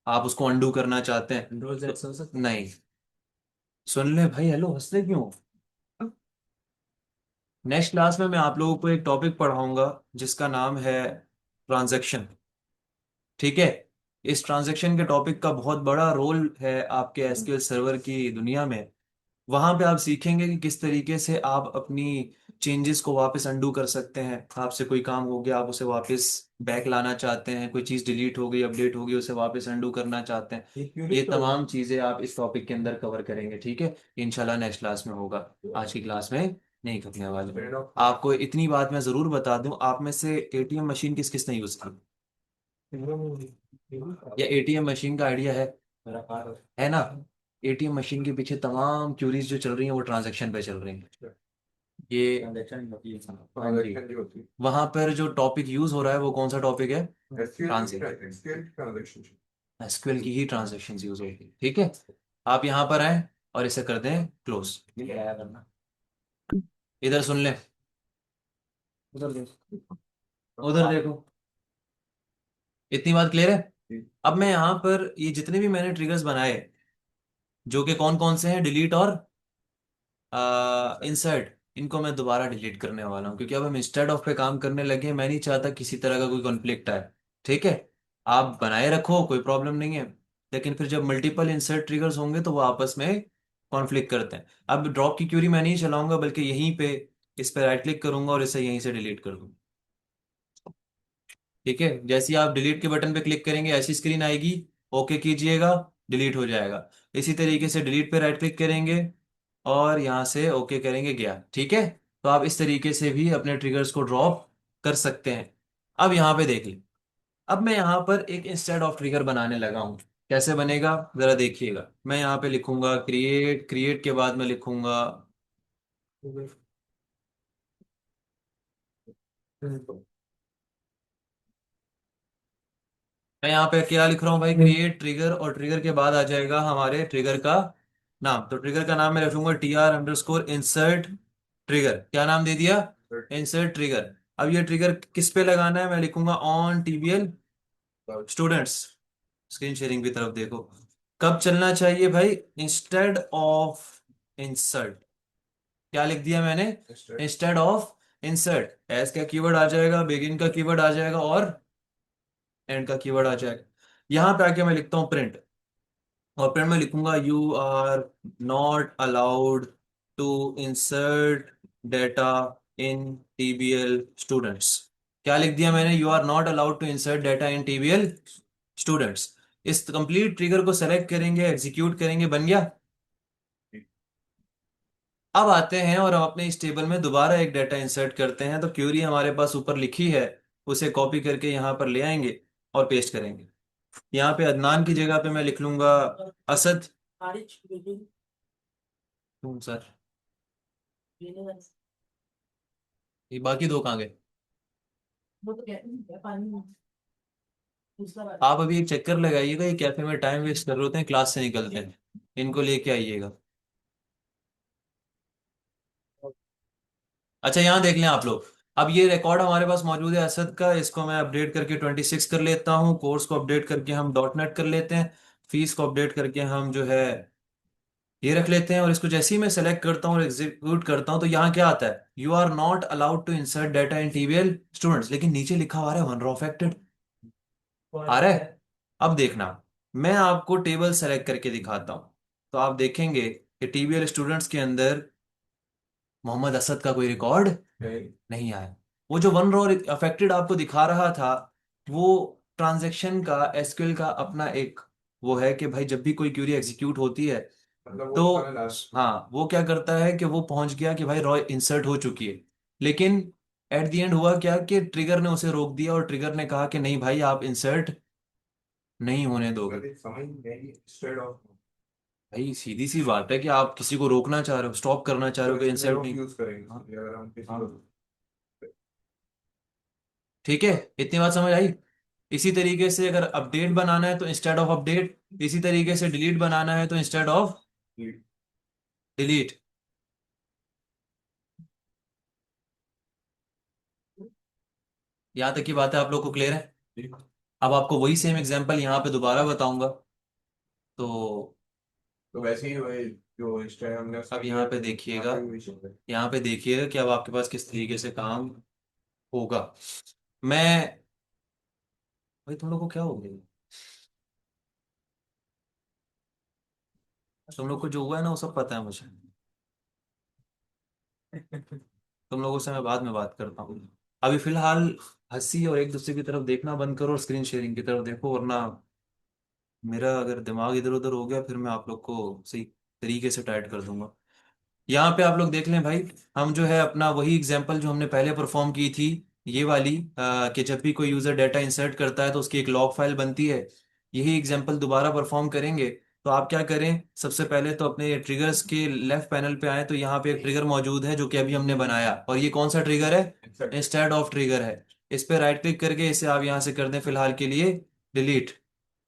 आप उसको अंडू करना चाहते हैं कंट्रोल Z से हो सकता नहीं। सुन ले भाई, हेलो, हंसते क्यों? नेक्स्ट क्लास में मैं आप लोगों को एक टॉपिक पढ़ाऊंगा जिसका नाम है ट्रांजैक्शन। ठीक है? इस ट्रांजैक्शन के टॉपिक का बहुत बड़ा रोल है आपके SQL सर्वर की दुनिया में। वहां पे आप सीखेंगे कि किस तरीके से आप अपनी चेंजेस को वापस अंडू कर सकते हैं। आपसे कोई काम हो गया, आप उसे वापस बैक लाना चाहते हैं, कोई चीज डिलीट हो गई, अपडेट हो गई, उसे वापस अंडू करना चाहते हैं। ये तमाम चीजें आप इस टॉपिक के अंदर कवर करेंगे। ठीक है? इंशाल्लाह नेक्स्ट क्लास में होगा, आज की क्लास में नहीं करने वाले। आपको इतनी बात मैं जरूर बता दूं, आप में से ATM मशीन किस किस ने यूज की, या ATM मशीन का आइडिया है ना? ATM मशीन के पीछे तमाम क्यूरीज जो चल रही हैं वो ट्रांजैक्शन पे चल रही हैं। ये ट्रांजेक्शन होती है। हाँ जी। ट्रांजैक्शन जो होती है वहां पर जो टॉपिक यूज हो रहा है वो कौन सा टॉपिक है? SQL transaction. SQL की ही ट्रांजैक्शन यूज होगी। ठीक है? आप यहाँ पर आए और इसे कर दें क्लोज। क्या करना? इधर सुन ले, उधर देख। उधर देखो। इतनी बात क्लियर है? अब मैं यहाँ पर ये जितने भी मैंने ट्रिगर्स बनाए, जो कि कौन कौन से हैं, डिलीट और इंसर्ट, इनको मैं दोबारा डिलीट करने वाला हूँ क्योंकि अब हम इंस्टेड ऑफ पे काम करने लगे हैं। मैं नहीं चाहता किसी तरह का कोई कॉन्फ्लिक्ट आए। ठीक है? आप बनाए रखो, कोई प्रॉब्लम नहीं है, लेकिन फिर जब मल्टीपल इंसर्ट ट्रिगर्स होंगे तो वो आपस में कॉन्फ्लिक्ट करते हैं। अब ड्रॉप की क्यूरी मैं नहीं चलाऊंगा, बल्कि यहीं पे इस पे राइट क्लिक करूंगा और इसे यहीं से डिलीट कर दूंगा। ठीक है, जैसे ही आप डिलीट के बटन पे क्लिक करेंगे ऐसी स्क्रीन आएगी, ओके कीजिएगा, डिलीट हो जाएगा। इसी तरीके से डिलीट पे राइट क्लिक करेंगे और यहाँ से ओके करेंगे, गया। ठीक है, तो आप इस तरीके से भी अपने ट्रिगर्स को ड्रॉप कर सकते हैं। अब यहाँ पे देख लें, अब मैं यहाँ पर एक इंस्टेड ऑफ ट्रिगर बनाने लगा हूँ। कैसे बनेगा जरा देखिएगा। मैं यहाँ पे लिखूंगा क्रिएट, क्रिएट के बाद मैं लिखूंगा, मैं यहाँ पे क्या लिख रहा हूँ भाई, क्रिएट ट्रिगर, और ट्रिगर के बाद आ जाएगा हमारे ट्रिगर का नाम। तो ट्रिगर का नाम मैं रखूंगा TR_, इंसर्ट ट्रिगर। क्या नाम दे दिया, इंसर्ट ट्रिगर। अब ये ट्रिगर किस पे लगाना है, मैं लिखूंगा on TBL students. Screen sharing की तरफ देखो, कब चलना चाहिए भाई, इंस्टेड ऑफ इंसर्ट। क्या लिख दिया मैंने, इंस्टेड ऑफ इंसर्ट। एस का कीवर्ड आ जाएगा, बिगिन का कीवर्ड आ जाएगा और एंड का कीवर्ड आ जाएगा। यहां पे आके मैं लिखता हूं प्रिंट, और प्रिंट में लिखूंगा you are not allowed to insert data in TBL students. क्या लिख दिया मैंने, you are not allowed to insert data in TBL students. इस कंप्लीट ट्रिगर को सेलेक्ट करेंगे, एग्जीक्यूट करेंगे, बन गया। अब आते हैं और हम अपने इस टेबल में दोबारा एक डाटा इंसर्ट करते हैं। तो क्यूरी हमारे पास ऊपर लिखी है, उसे कॉपी करके यहाँ पर ले आएंगे और पेस्ट करेंगे। यहाँ पे अदनान की जगह पे मैं लिख लूंगा असद। क्यों सर, ये बाकी दो कहाँ गए। आप अभी एक चक्कर लगाइएगा, ये कैफे में टाइम वेस्ट कर रहे होते हैं, क्लास से निकलते हैं, इनको लेके आइएगा। अच्छा यहाँ देख लें आप लोग, अब ये रिकॉर्ड हमारे पास मौजूद है असद का। इसको मैं अपडेट करके 26 कर लेता हूँ, कोर्स को अपडेट करके हम .NET कर लेते हैं, फीस को अपडेट करके हम जो है ये रख लेते हैं। और इसको जैसे ही मैं सेलेक्ट करता हूँ और एग्जीक्यूट करता हूँ तो यहाँ क्या आता है, you are not allowed to insert data in TBL students, लेकिन नीचे लिखा हुआ है वन रो अफेक्टेड आ रहा है। अब देखना, मैं आपको टेबल सेलेक्ट करके दिखाता हूँ, तो आप देखेंगे कि TBL स्टूडेंट्स के अंदर मोहम्मद असद का कोई रिकॉर्ड नहीं आया। वो जो वन रो अफेक्टेड आपको दिखा रहा था, वो ट्रांजैक्शन का, SQL का अपना एक वो है कि भाई जब भी कोई क्यूरी एग्जीक्यूट होती है मतलब वो तो था ना लास्ट। हाँ, वो क्या करता है कि वो पहुंच गया कि भाई रॉ इंसर्ट हो चुकी है। लेकिन एट द एंड हुआ क्या कि ट्रिगर ने उसे रोक दिया और ट्रिगर ने कहा कि नहीं भाई आप इंसर्ट नहीं होने दोगे। समझ नहीं स्ट्रेट ऑफ। भाई सीधी सी बात है कि आप किसी को रोकना चाह रहे हो, स्टॉप करना चाह रहे हो कि स्ट्रेट इंसर्ट ऑफ नहीं। यूज करेंगे हाँ, अगर हम किसी को। हाँ, ठीक है, इतनी बात समझ आई। इसी तरीके से अगर अपडेट बनाना है तो इंस्टेड ऑफ अपडेट, इसी तरीके से डिलीट बनाना है तो इंस्टेड ऑफ डिलीट। यहाँ तक की बात है आप लोग को क्लियर है। अब आपको वही सेम एग्जांपल यहाँ पे दोबारा बताऊंगा। तो तो वैसे ही वही जो स्ट्रेट हमने उसका अब यहाँ किया पे तो यहाँ देखिएगा, पे भी वही चल रहा है। यहाँ पे देखिएगा कि अब आपके पास किस तरीके से काम होगा। मैं, भाई तुम लोग को क्या हो गया, तुम लोग को जो हुआ है ना वो सब पता है मुझे। तुम लोगों से मैं बाद में बात करता हूँ। अभी फिलहाल हंसी और एक दूसरे की तरफ देखना बंद करो और स्क्रीन शेयरिंग की तरफ देखो, वरना मेरा अगर दिमाग इधर उधर हो गया फिर मैं आप लोग को सही तरीके से टाइट कर दूंगा। यहाँ पे आप लोग देख लें भाई, हम जो है अपना वही एग्जांपल जो हमने पहले परफॉर्म की थी, ये वाली, कि जब भी कोई यूजर डाटा इंसर्ट करता है तो उसकी एक लॉग फाइल बनती है, यही एग्जांपल दोबारा परफॉर्म करेंगे। तो आप क्या करें, सबसे पहले तो अपने ट्रिगर्स के लेफ्ट पैनल पे आए, तो यहाँ पे एक ट्रिगर मौजूद है जो कि अभी हमने बनाया, और ये कौन सा ट्रिगर है, इंस्टेड ऑफ ट्रिगर है। इस पे राइट क्लिक करके इसे आप यहाँ से कर दें फिलहाल के लिए डिलीट।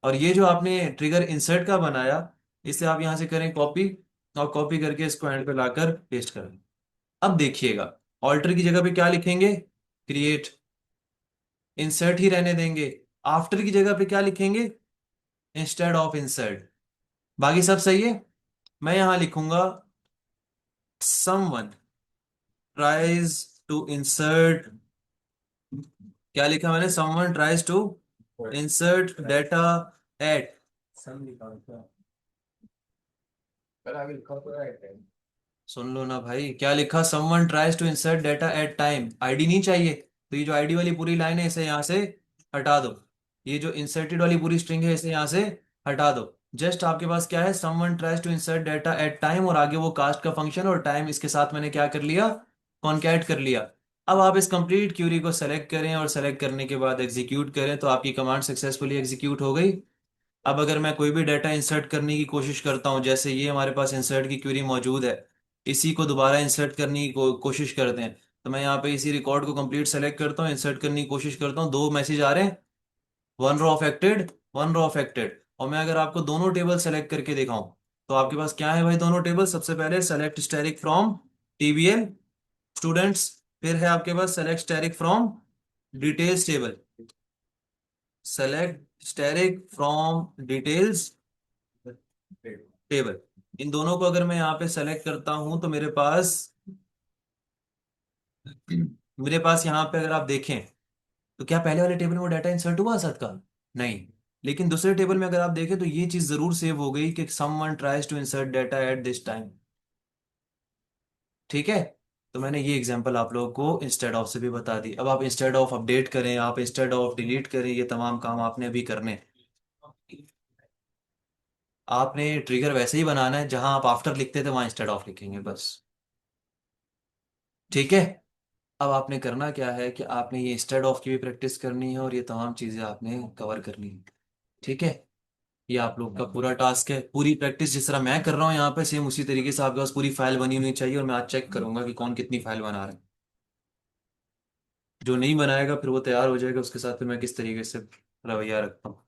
और ये जो आपने ट्रिगर इंसर्ट का बनाया, इसे आप यहाँ से करें कॉपी, और कॉपी करके इसको एंड पे लाकर पेस्ट करें। अब देखिएगा, ऑल्टर की जगह पे क्या लिखेंगे, क्रिएट। इंसर्ट ही रहने देंगे, आफ्टर की जगह पे क्या लिखेंगे, इंस्टेड ऑफ इंसर्ट। बाकी सब सही है। मैं यहां लिखूंगा समवन ट्राइज टू इंसर्ट, क्या लिखा मैंने, someone tries to insert data at some निकालता पर आगे लिखा हुआ है सुन लो ना भाई, क्या लिखा, someone tries to insert data at time, ID नहीं चाहिए, तो ये जो आईडी वाली पूरी लाइन है इसे यहाँ से हटा दो। ये जो इंसर्टेड वाली पूरी स्ट्रिंग है इसे यहाँ से हटा दो। जस्ट आपके पास क्या है, someone tries to insert data at time, और आगे वो कास्ट का फंक्शन और टाइम इसके साथ मैंने क्या कर लिया, कॉन्कैट कर लिया। अब आप इस कंप्लीट क्यूरी को सेलेक्ट करें और सेलेक्ट करने के बाद एग्जीक्यूट करें तो आपकी कमांड सक्सेसफुली एग्जीक्यूट हो गई। अब अगर मैं कोई भी डाटा इंसर्ट करने की कोशिश करता हूँ, जैसे ये हमारे पास इंसर्ट की क्वेरी मौजूद है, इसी को दोबारा इंसर्ट करने की कोशिश करते हैं, तो मैं यहाँ पे इसी रिकॉर्ड को कंप्लीट सेलेक्ट करता हूँ, इंसर्ट करने की कोशिश करता हूँ, दो मैसेज आ रहे हैं, one row affected, one row affected. और मैं अगर आपको दोनों टेबल सेलेक्ट करके दिखाऊं, तो आपके पास क्या है भाई, दोनों टेबल, सबसे पहले select static from TBL students, फिर है आपके पास select static from details table, select static from details table. इन दोनों को अगर मैं यहाँ पे सेलेक्ट करता हूं तो मेरे पास यहाँ पे अगर आप देखें, तो क्या पहले वाले टेबल में वो डाटा इंसर्ट हुआ साथ का, नहीं। लेकिन दूसरे टेबल में अगर आप देखें तो ये चीज जरूर सेव हो गई कि someone tries to insert data at this time. ठीक है, तो मैंने ये एग्जांपल आप लोगों को इंस्टेड ऑफ से भी बता दी। अब आप इंस्टेड ऑफ अपडेट करें, आप इंस्टेड ऑफ डिलीट करें, ये तमाम काम आपने अभी करने हैं। आपने ट्रिगर वैसे ही बनाना है, जहां आप आफ्टर लिखते थे वहां इंस्टेड ऑफ लिखेंगे बस। ठीक है, अब आपने करना क्या है कि आपने ये इंस्टेड ऑफ की भी प्रैक्टिस करनी है और ये तमाम चीज़ें आपने कवर करनी है। ठीक है, ये आप लोग का पूरा टास्क है। पूरी प्रैक्टिस जिस तरह मैं कर रहा हूँ यहाँ पे, सेम उसी तरीके से आपके पास पूरी फाइल बनी होनी चाहिए, और मैं आज चेक करूंगा कि कौन कितनी फाइल बना रहा है। जो नहीं बनाएगा फिर वो तैयार हो जाएगा, उसके साथ फिर मैं किस तरीके से रवैया रखता हूँ।